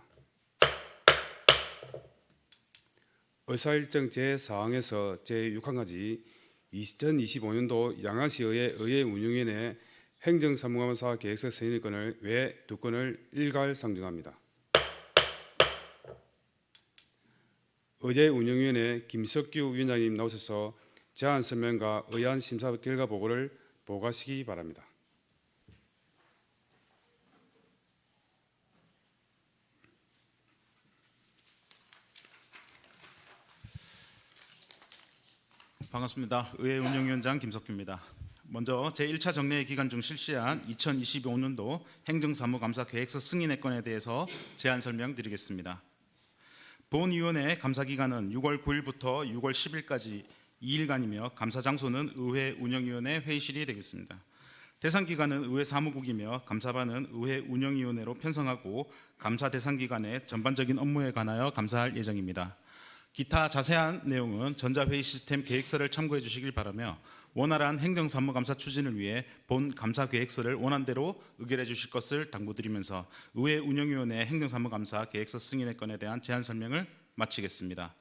의사일정 제4항에서 제6항까지 2025년도 양안시의회 의회 운영위원회 행정사무감사 계획서 승인의 건을 외 2건을 일괄 상정합니다. 의회 운영위원회 김석규 위원장님 나오셔서 제안 설명과 의안 심사 결과 보고를 보고하시기 바랍니다. 반갑습니다. 의회 운영위원장 김석규입니다. 먼저 제1차 정례회 기간 중 실시한 2025년도 행정사무감사 계획서 승인의 건에 대해서 제안 설명드리겠습니다. 본위원회 감사기간은 6월 9일부터 6월 10일까지 2일간이며 감사 장소는 의회 운영위원회 회의실이 되겠습니다. 대상 기관은 의회 사무국이며 감사반은 의회 운영위원회로 편성하고 감사 대상 기관의 전반적인 업무에 관하여 감사할 예정입니다. 기타 자세한 내용은 전자회의 시스템 계획서를 참고해 주시길 바라며 원활한 행정사무감사 추진을 위해 본 감사 계획서를 원안대로 의결해 주실 것을 당부드리면서 의회 운영위원회 행정사무감사 계획서 승인의 건에 대한 제안 설명을 마치겠습니다.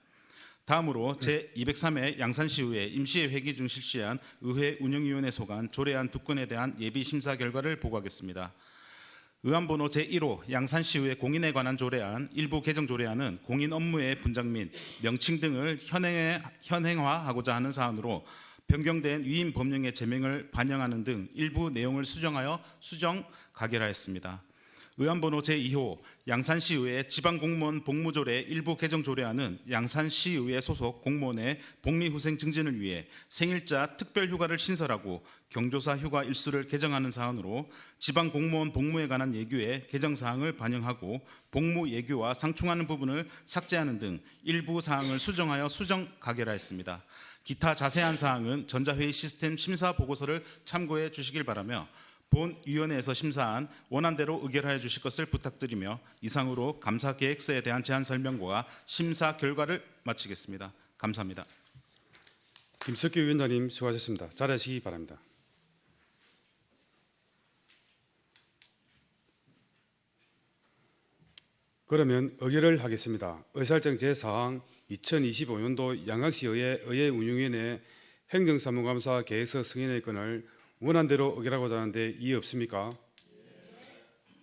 다음으로 제203회 양산시의회 임시회 회기 중 실시한 의회 운영위원회 소관 조례안 2건에 대한 예비심사 결과를 보고하겠습니다. 의안번호 제1호 양산시의회 공인에 관한 조례안 일부 개정 조례안은 공인 업무의 분장 및 명칭 등을 현행화하고자 하는 사안으로 변경된 위임 법령의 제명을 반영하는 등 일부 내용을 수정하여 수정 가결하였습니다. 의안번호 제2호 양산시의회 지방공무원 복무조례 일부 개정 조례안은 양산시의회 소속 공무원의 복리후생 증진을 위해 생일자 특별휴가를 신설하고 경조사 휴가 일수를 개정하는 사안으로 지방공무원 복무에 관한 예규의 개정사항을 반영하고 복무 예규와 상충하는 부분을 삭제하는 등 일부 사항을 수정하여 수정 가결하였습니다. 기타 자세한 사항은 전자회의 시스템 심사 보고서를 참고해 주시길 바라며 본위원회에서 심사한 원안대로 의결하여 주실 것을 부탁드리며 이상으로 감사 계획서에 대한 제안 설명과 심사 결과를 마치겠습니다. 감사합니다. 김석규 위원장님 수고하셨습니다. 잘하시기 바랍니다. 그러면 의결을 하겠습니다. 의사일정 제4항 2025년도 양산시의회 의회운영위원회 행정사무감사 계획서 승인의 건을 원안대로 의결하고자 하는데 이의 없습니까?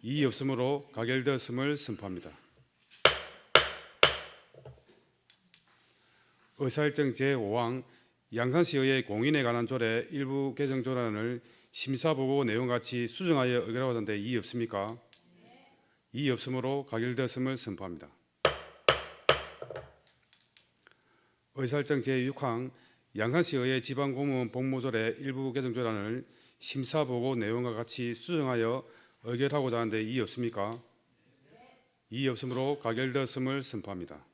이의 없으므로 가결되었음을 선포합니다. 의사일정 제5항 양산시의회 공인에 관한 조례 일부 개정 조례안을 심사보고 내용같이 수정하여 의결하고자 하는데 이의 없습니까? 이의 없으므로 가결되었음을 선포합니다. 의사일정 제6항 양산시의회 지방공무원 복무조례 일부 개정 조례안을 심사보고 내용과 같이 수정하여 의결하고자 하는데 이의 없습니까? 이의 없으므로 가결되었음을 선포합니다.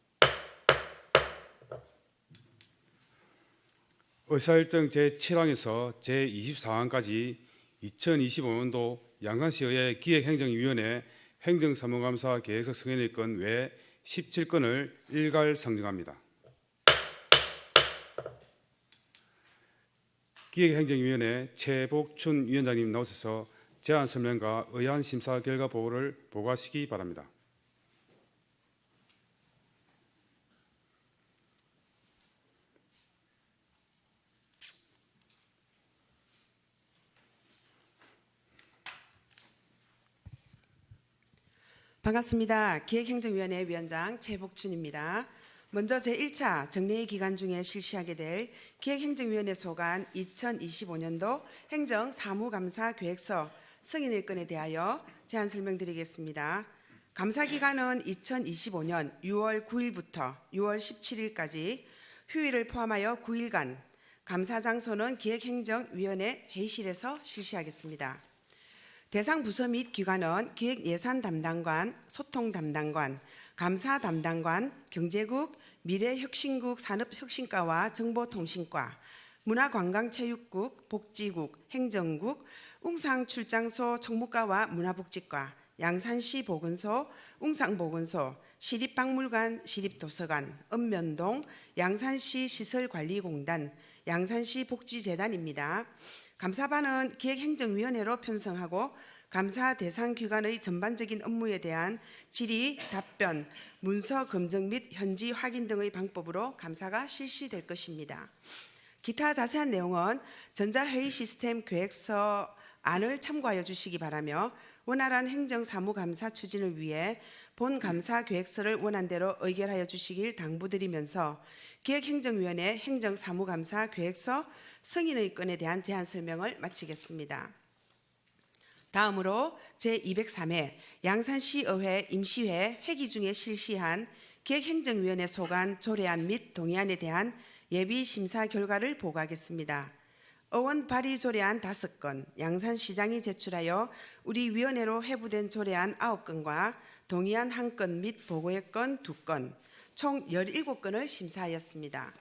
의사일정 제7항에서 제24항까지 2025년도 양산시의회 기획행정위원회 행정사무감사 계획서 승인의 건 외 17건을 일괄 상정합니다. 기획행정위원회 최복춘 위원장님 나오셔서 제안 설명과 의안 심사 결과 보고를 보고하시기 바랍니다. 반갑습니다. 기획행정위원회 위원장 최복춘입니다. 먼저 제1차 정례회 기간 중에 실시하게 될 기획행정위원회 소관 2025년도 행정사무감사 계획서 승인의 건에 대하여 제안 설명드리겠습니다. 감사 기간은 2025년 6월 9일부터 6월 17일까지 휴일을 포함하여 9일간, 감사 장소는 기획행정위원회 회의실에서 실시하겠습니다. 대상 부서 및 기관은 기획예산 담당관, 소통 담당관, 감사 담당관, 경제국, 미래혁신국 산업혁신과와 정보통신과, 문화관광체육국, 복지국, 행정국, 웅상출장소 총무과와 문화복지과, 양산시 보건소, 웅상보건소, 시립박물관, 시립도서관, 읍면동, 양산시 시설관리공단, 양산시 복지재단입니다. 감사반은 기획행정위원회로 편성하고 감사 대상 기관의 전반적인 업무에 대한 질의, 답변, 문서 검증 및 현지 확인 등의 방법으로 감사가 실시될 것입니다. 기타 자세한 내용은 전자회의 시스템 계획서 안을 참고하여 주시기 바라며 원활한 행정사무감사 추진을 위해 본 감사 계획서를 원안대로 의결하여 주시길 당부드리면서 기획행정위원회 행정사무감사 계획서 승인의 건에 대한 제안 설명을 마치겠습니다. 다음으로 제203회 양산시의회 임시회 회기 중에 실시한 기획행정위원회 소관 조례안 및 동의안에 대한 예비 심사 결과를 보고하겠습니다. 의원 발의 조례안 5건, 양산시장이 제출하여 우리 위원회로 회부된 조례안 9건과 동의안 1건 및 보고의 건 2건, 총 17건을 심사하였습니다.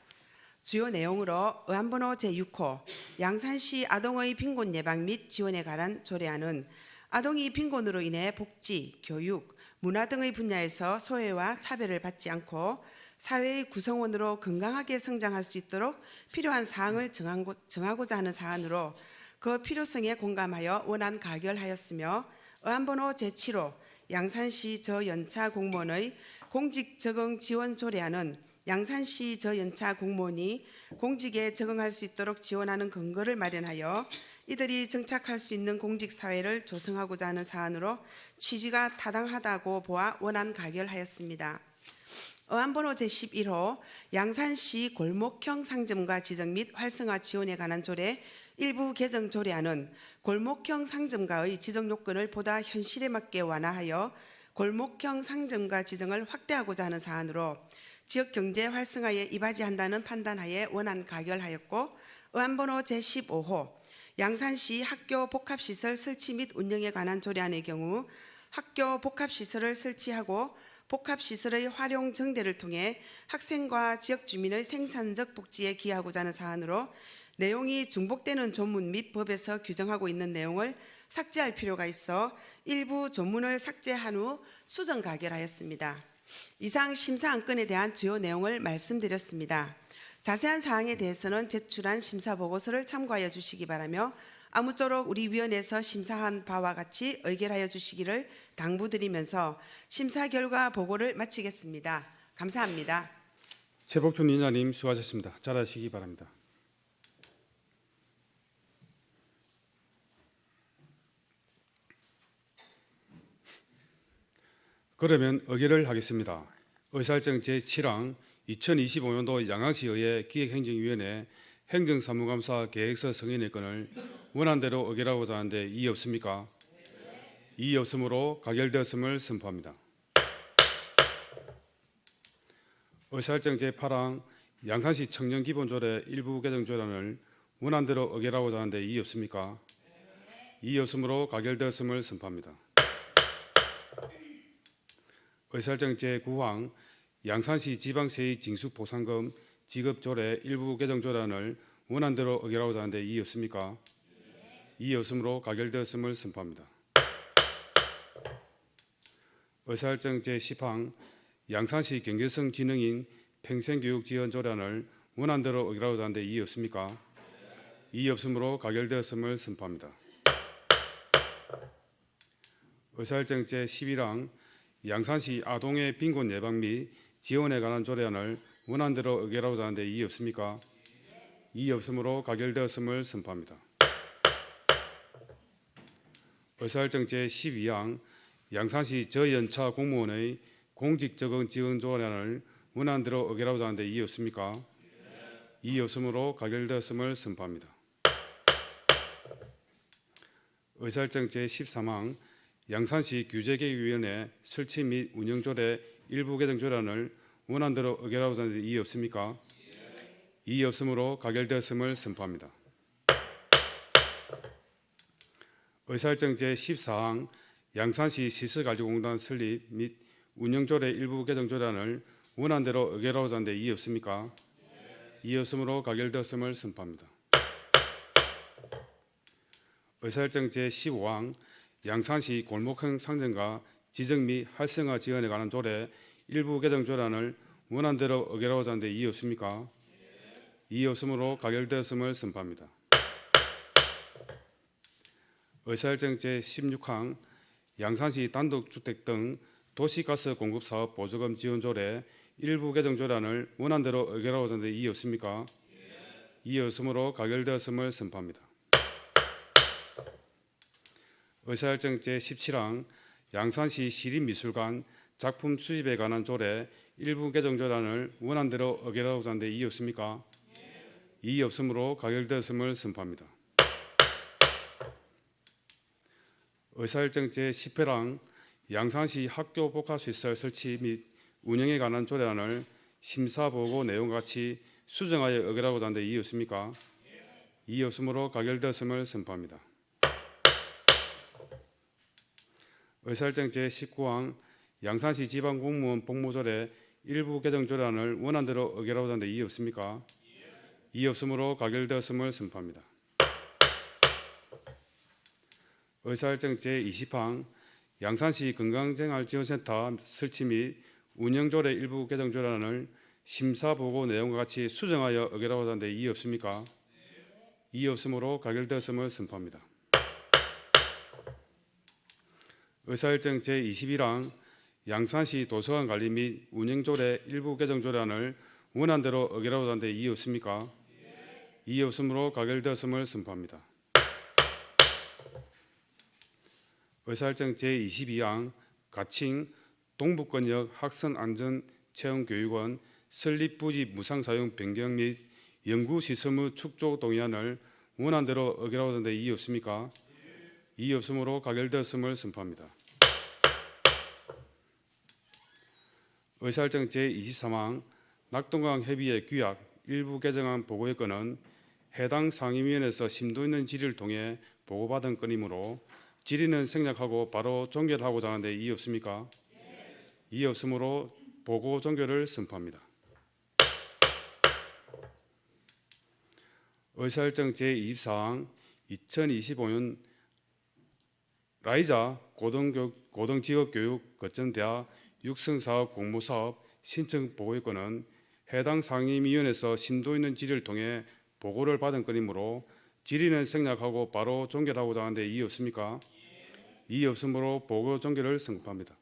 주요 내용으로 의안번호 제6호 양산시 아동의 빈곤 예방 및 지원에 관한 조례안은 아동이 빈곤으로 인해 복지, 교육, 문화 등의 분야에서 소외와 차별을 받지 않고 사회의 구성원으로 건강하게 성장할 수 있도록 필요한 사항을 정하고자 하는 사안으로 그 필요성에 공감하여 원안 가결하였으며, 의안번호 제7호 양산시 저연차 공무원의 공직 적응 지원 조례안은 양산시 저연차 공무원이 공직에 적응할 수 있도록 지원하는 근거를 마련하여 이들이 정착할 수 있는 공직사회를 조성하고자 하는 사안으로 취지가 타당하다고 보아 원안 가결하였습니다. 의안번호 제11호 양산시 골목형 상점가 지정 및 활성화 지원에 관한 조례 일부 개정 조례안은 골목형 상점가의 지정 요건을 보다 현실에 맞게 완화하여 골목형 상점가 지정을 확대하고자 하는 사안으로 지역경제 활성화에 이바지한다는 판단하에 원안 가결하였고, 의안번호 제15호 양산시 학교 복합시설 설치 및 운영에 관한 조례안의 경우 학교 복합시설을 설치하고 복합시설의 활용 정대를 통해 학생과 지역 주민의 생산적 복지에 기여하고자 하는 사안으로 내용이 중복되는 조문 및 법에서 규정하고 있는 내용을 삭제할 필요가 있어 일부 조문을 삭제한 후 수정 가결하였습니다. 이상 심사 안건에 대한 주요 내용을 말씀드렸습니다. 자세한 사항에 대해서는 제출한 심사 보고서를 참고하여 주시기 바라며 아무쪼록 우리 위원회에서 심사한 바와 같이 의결하여 주시기를 당부드리면서 심사 결과 보고를 마치겠습니다. 감사합니다. 최복준 위원장님 수고하셨습니다. 잘하시기 바랍니다. 그러면 의결을 하겠습니다. 의사일정 제7항 2025년도 양양시의회 기획행정위원회 행정사무감사 계획서 승인의 건을 원안대로 의결하고자 하는데 이의 없습니까? 이의 없으므로 가결되었음을 선포합니다. 의사일정 제8항 양산시 청년기본조례 일부 개정조례안을 원안대로 의결하고자 하는데 이의 없습니까? 이의 없으므로 가결되었음을 선포합니다. 의사일정 제9항 양산시 지방세의 징수보상금 지급조례 일부 개정조례안을 원안대로 의결하고자 하는데 이의 없습니까? 이의 없으므로 가결되었음을 선포합니다. 의사일정 제10항 양산시 경제성 기능인 평생교육 지원 조례안을 원안대로 의결하고자 하는데 이의 없습니까? 이의 없으므로 가결되었음을 선포합니다. 의사일정 제11항 양산시 아동의 빈곤 예방 및 지원에 관한 조례안을 원안대로 의결하고자 하는데 이의 없습니까? 이의 없으므로 가결되었음을 선포합니다. 의사일정 제12항 양산시 저연차 공무원의 공직적응 지원 조례안을 원안대로 의결하고자 하는데 이의 없습니까? 이의 없으므로 가결되었음을 선포합니다. 의사일정 제13항 양산시 규제개혁위원회 설치 및 운영조례 일부 개정조례안을 원안대로 의결하고자 하는데 이의 없습니까? 이의 없으므로 가결되었음을 선포합니다. 의사일정 제14항 양산시 시설관리공단 설립 및 운영조례 일부 개정조례안을 원안대로 의결하고자 하는데 이의 없습니까? 이의 없으므로 가결되었음을 선포합니다. 의사일정 제15항 양산시 골목형 상점과 지정 및 활성화 지원에 관한 조례 일부 개정 조례안을 원안대로 의결하고자 하는데 이의 없습니까? 이의 없으므로 가결되었음을 선포합니다. 의사일정 제16항 양산시 단독주택 등 도시가스 공급사업 보조금 지원 조례 일부 개정 조례안을 원안대로 의결하고자 하는데 이의 없습니까? 이의 없으므로 가결되었음을 선포합니다. 의사일정 제17항 양산시 시립미술관 작품 수입에 관한 조례 일부 개정 조례안을 원안대로 의결하고자 하는데 이의 없습니까? 이의 없으므로 가결되었음을 선포합니다. 의사일정 제18항 양산시 학교 복합시설 설치 및 운영에 관한 조례안을 심사보고 내용과 같이 수정하여 의결하고자 하는데 이의 없습니까? 이의 없으므로 가결되었음을 선포합니다. 의사일정 제19항 양산시 지방공무원 복무조례 일부 개정 조례안을 원안대로 의결하고자 하는데 이의 없습니까? 이의 없으므로 가결되었음을 선포합니다. 의사일정 제20항 양산시 건강생활지원센터 설치 및 운영조례 일부 개정 조례안을 심사보고 내용과 같이 수정하여 의결하고자 하는데 이의 없습니까? 이의 없으므로 가결되었음을 선포합니다. 의사일정 제21항 양산시 도서관 관리 및 운영조례 일부 개정 조례안을 원안대로 의결하고자 하는데 이의 없습니까? 이의 없으므로 가결되었음을 선포합니다. 의사일정 제22항 가칭 동북권역 학생안전체험교육원 설립 부지 무상사용 변경 및 연구시설물 축조 동의안을 원안대로 의결하고자 하는데 이의 없습니까? 이의 없으므로 가결되었음을 선포합니다. 의사일정 제23항 낙동강 해비의 규약 일부 개정안 보고의 건은 해당 상임위원회에서 심도 있는 질의를 통해 보고받은 건이므로 질의는 생략하고 바로 종결하고자 하는데 이의 없습니까? 이의 없으므로 보고 종결을 선포합니다. 의사일정 제24항 2025년 라이자 고등직업교육 거점대학 육성사업 공모사업 신청 보고의 건은 해당 상임위원회에서 심도 있는 질의를 통해 보고를 받은 건이므로 질의는 생략하고 바로 종결하고자 하는데 이의 없습니까? 이의 없으므로 보고 종결을 선포합니다.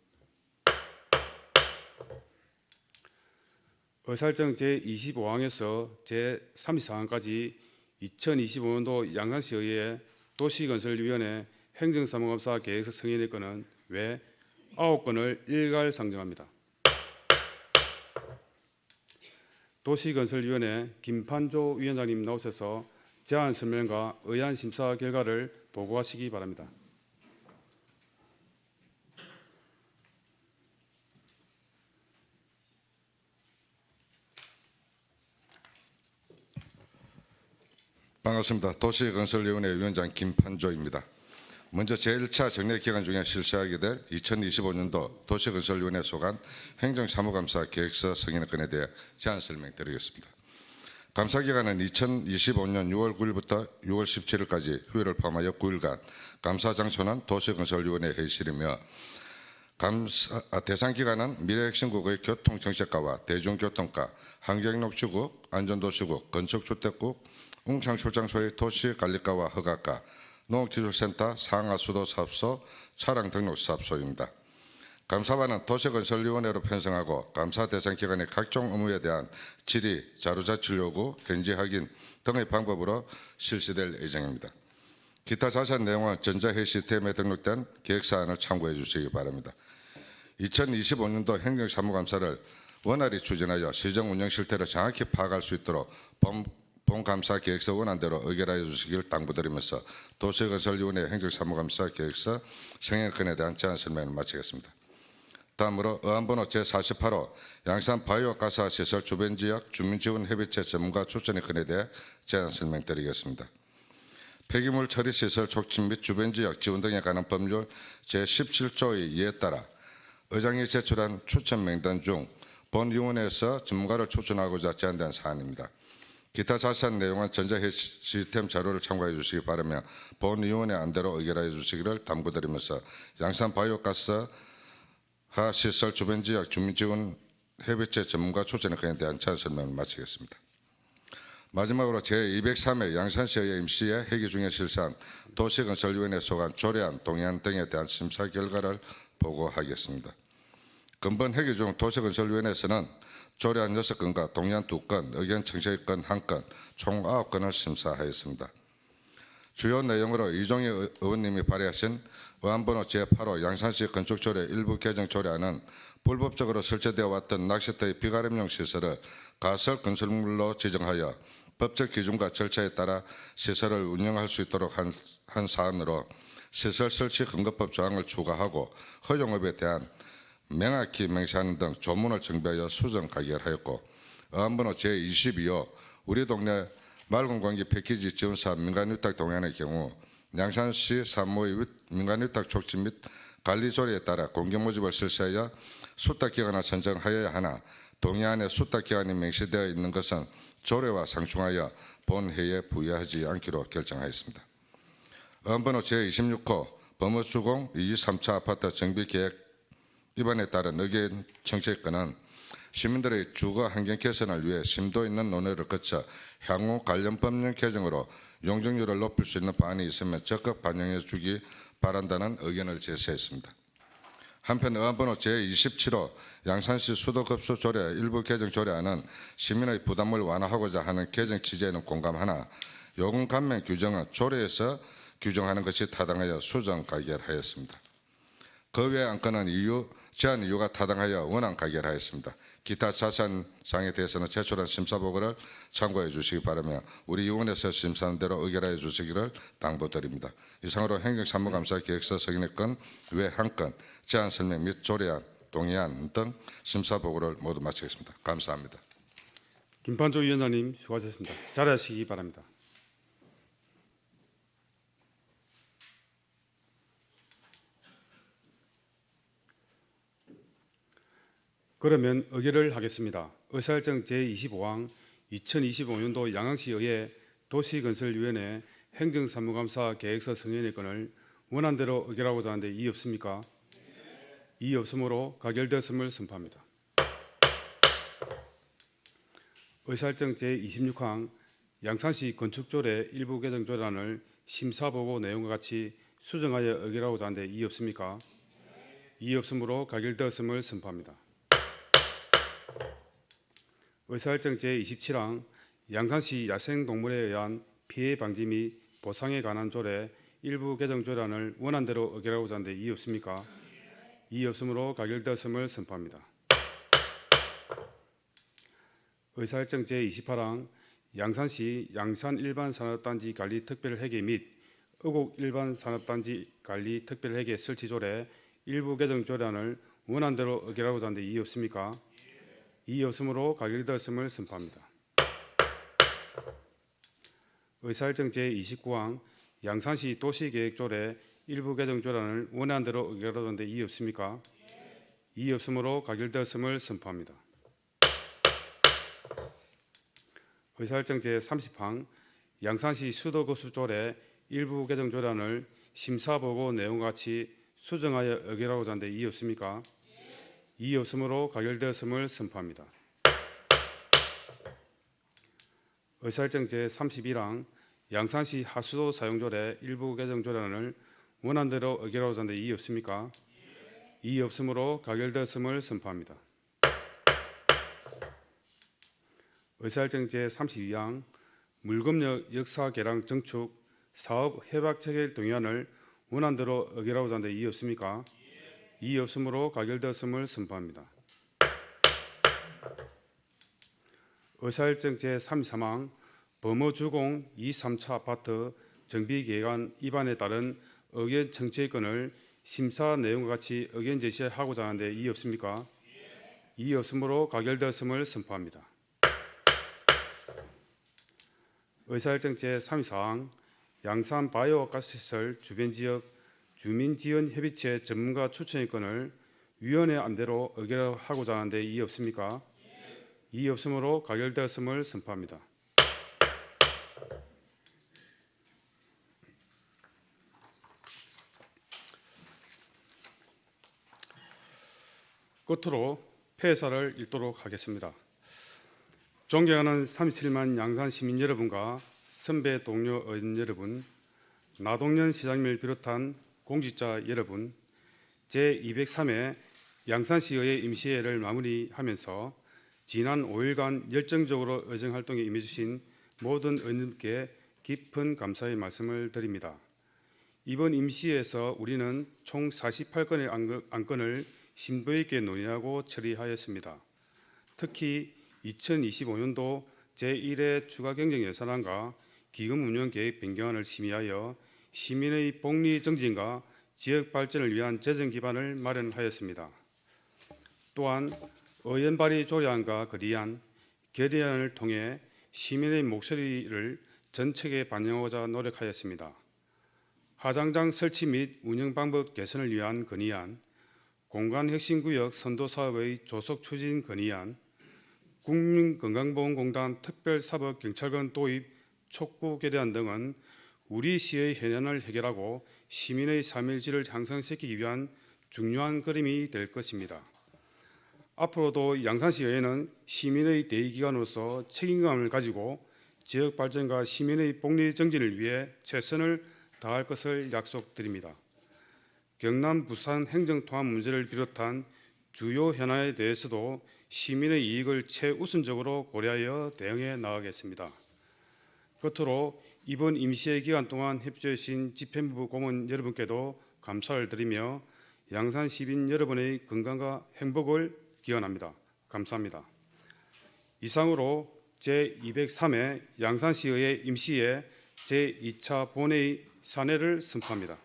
의사일정 제25항에서 제34항까지 2025년도 양산시의회 도시건설위원회 행정사무감사 계획서 승인의 건은 외 9건을 일괄 상정합니다. 도시건설위원회 김판조 위원장님 나오셔서 제안 설명과 의안 심사 결과를 보고하시기 바랍니다. 반갑습니다. 도시건설위원회 위원장 김판조입니다. 먼저 제1차 정례 기간 중에 실시하게 될 2025년도 도시건설위원회 소관 행정사무감사 계획서 승인 건에 대해 제안 설명드리겠습니다. 감사기간은 2025년 6월 9일부터 6월 17일까지 휴일을 포함하여 9일간, 감사장소는 도시건설위원회 회의실이며 대상기관은 미래혁신국의 교통정책과와 대중교통과, 환경녹지국, 안전도시국, 건축주택국, 웅창출장소의 도시관리과와 허가과, 농업기술센터, 상하수도사업소, 차량등록사업소입니다. 감사반은 도시건설위원회로 편성하고 감사 대상 기관의 각종 의무에 대한 질의, 자료자출 요구, 현지 확인 등의 방법으로 실시될 예정입니다. 기타 자세한 내용은 전자회의 시스템에 등록된 계획사안을 참고해 주시기 바랍니다. 2025년도 행정사무감사를 원활히 추진하여 시정 운영 실태를 정확히 파악할 수 있도록 본감사 계획서 원안대로 의결하여 주시길 당부드리면서 도시건설위원회 행정사무감사 계획서 승인건에 대한 제안 설명을 마치겠습니다. 다음으로 의안번호 제48호 양산 바이오가스 시설 주변 지역 주민지원협의체 전문가 추천의 건에 대해 제안 설명드리겠습니다. 폐기물 처리 시설 촉진 및 주변 지역 지원 등에 관한 법률 제17조의 예에 따라 의장이 제출한 추천 명단 중 본위원회에서 전문가를 추천하고자 제안된 사안입니다. 기타 자세한 내용은 전자회의 시스템 자료를 참고해 주시기 바라며 본위원회 안대로 의결하여 주시기를 당부드리면서 양산 바이오가스 시설 주변 지역 주민지원 협의체 전문가 추천의 건에 대한 제안 설명을 마치겠습니다. 마지막으로 제203회 양산시의 임시회 회기 중에 실시한 도시건설위원회 소관 조례안, 동의안 등에 대한 심사 결과를 보고하겠습니다. 근본 회기 중 도시건설위원회에서는 조례안 6건과 동의안 2건, 의견 청취의 건 1건, 총 9건을 심사하였습니다. 주요 내용으로 이종희 의원님이 발의하신 의안번호 제8호 양산시 건축조례 일부 개정 조례안은 불법적으로 설치되어 왔던 낚시터의 비가림용 시설을 가설 건설물로 지정하여 법적 기준과 절차에 따라 시설을 운영할 수 있도록 한 사안으로 시설 설치 근거법 조항을 추가하고 허용업에 대한 명확히 명시하는 등 조문을 정비하여 수정 가결하였고, 의안번호 제22호 우리 동네 맑은 공기 패키지 지원사업 민간위탁 동의안의 경우 양산시 산모의 민간위탁 촉진 및 관리 조례에 따라 공개 모집을 실시하여 수탁기관을 선정하여야 하나 동의안에 수탁기관이 명시되어 있는 것은 조례와 상충하여 본회의에 부여하지 않기로 결정하였습니다. 의안번호 제26호 범어주공 2, 3차 아파트 정비계획 위반에 따른 의견 청취건은 시민들의 주거 환경 개선을 위해 심도 있는 논의를 거쳐 향후 관련 법령 개정으로 용적률을 높일 수 있는 방안이 있으면 적극 반영해 주기 바란다는 의견을 제시했습니다. 한편 의안번호 제27호 양산시 수도급수 조례 일부 개정 조례안은 시민의 부담을 완화하고자 하는 개정 취지에는 공감하나 요금 감면 규정은 조례에서 규정하는 것이 타당하여 수정 가결하였습니다. 그 외 안건은 제안 이유가 타당하여 원안 가결하였습니다. 기타 자세한 사항에 대해서는 제출한 심사보고를 참고해 주시기 바라며 우리 위원회에서 심사한 대로 의결하여 주시기를 당부드립니다. 이상으로 행정사무감사 계획서 승인의 건 외 1건, 제안 설명 및 조례안, 동의안 등 심사보고를 모두 마치겠습니다. 감사합니다. 김판조 위원장님 수고하셨습니다. 자리하시기 바랍니다. 그러면 의결을 하겠습니다. 의사일정 제25항 2025년도 양양시의회 도시건설위원회 행정사무감사 계획서 승인의 건을 원안대로 의결하고자 하는데 이의 없습니까? 이의 없으므로 가결되었음을 선포합니다. 의사일정 제26항 양산시 건축조례 일부 개정 조례안을 심사보고 내용과 같이 수정하여 의결하고자 하는데 이의 없습니까? 이의 없으므로 가결되었음을 선포합니다. 의사일정 제27항 양산시 야생동물에 의한 피해 방지 및 보상에 관한 조례 일부 개정 조례안을 원안대로 의결하고자 하는데 이의 없습니까? 이의 없으므로 가결되었음을 선포합니다. 의사일정 제28항 양산시 양산 일반산업단지 관리 특별회계 및 의곡 일반산업단지 관리 특별회계 설치 조례 일부 개정 조례안을 원안대로 의결하고자 하는데 이의 없습니까? 이의 없으므로 가결되었음을 선포합니다. 의사일정 제29항 양산시 도시계획조례 일부 개정 조례안을 원안대로 의결하고자 하는데 이의 없습니까? 이의 없으므로 가결되었음을 선포합니다. 의사일정 제30항 양산시 수도거수조례 일부 개정 조례안을 심사보고 내용과 같이 수정하여 의결하고자 하는데 이의 없습니까? 이의 없으므로 가결되었음을 선포합니다. 의사일정 제31항 양산시 하수도 사용조례 일부 개정 조례안을 원안대로 의결하고자 하는데 이의 없습니까? 이의 없으므로 가결되었음을 선포합니다. 의사일정 제32항 물금역 역사개량 정축 사업 협약 체결 동의안을 원안대로 의결하고자 하는데 이의 없습니까? 이의 없으므로 가결되었음을 선포합니다. 의사일정 제33항 범어주공 2, 3차 아파트 정비계획안 위반에 따른 의견 청취권을 심사 내용과 같이 의견 제시하고자 하는데 이의 없습니까? 이의 없으므로 가결되었음을 선포합니다. 의사일정 제34항 양산 바이오가스시설 주변지역 주민지원협의체 전문가 추천권을 위원회 안대로 의결하고자 하는데 이의 없습니까? 이의 없으므로 가결되었음을 선포합니다. 끝으로 폐사를 읽도록 하겠습니다. 존경하는 37만 양산 시민 여러분과 선배 동료 의원 여러분, 나동연 시장님을 비롯한 공직자 여러분, 제203회 양산시의회 임시회를 마무리하면서 지난 5일간 열정적으로 의정활동에 임해주신 모든 의원님께 깊은 감사의 말씀을 드립니다. 이번 임시회에서 우리는 총 48건의 안건을 심도 있게 논의하고 처리하였습니다. 특히 2025년도 제1회 추가경정예산안과 기금운용계획 변경안을 심의하여 시민의 복리 증진과 지역 발전을 위한 재정 기반을 마련하였습니다. 또한 의원 발의 조례안과 결의안, 결의안을 통해 시민의 목소리를 전책에 반영하고자 노력하였습니다. 하장장 설치 및 운영 방법 개선을 위한 건의안, 공간혁신구역 선도사업의 조속 추진 건의안, 국민건강보험공단 특별사법경찰관 도입 촉구 결의안 등은 우리 시의 현안을 해결하고 시민의 삶의 질을 향상시키기 위한 중요한 걸음이 될 것입니다. 앞으로도 양산시의회는 시민의 대의기관으로서 책임감을 가지고 지역 발전과 시민의 복리 정진을 위해 최선을 다할 것을 약속드립니다. 경남, 부산 행정통합 문제를 비롯한 주요 현안에 대해서도 시민의 이익을 최우선적으로 고려하여 대응해 나가겠습니다. 끝으로 이번 임시회 기간 동안 협조해 주신 집행부 공무원 여러분께도 감사를 드리며 양산 시민 여러분의 건강과 행복을 기원합니다. 감사합니다. 이상으로 제203회 양산시의회 임시회 제2차 본회의 산회를 선포합니다.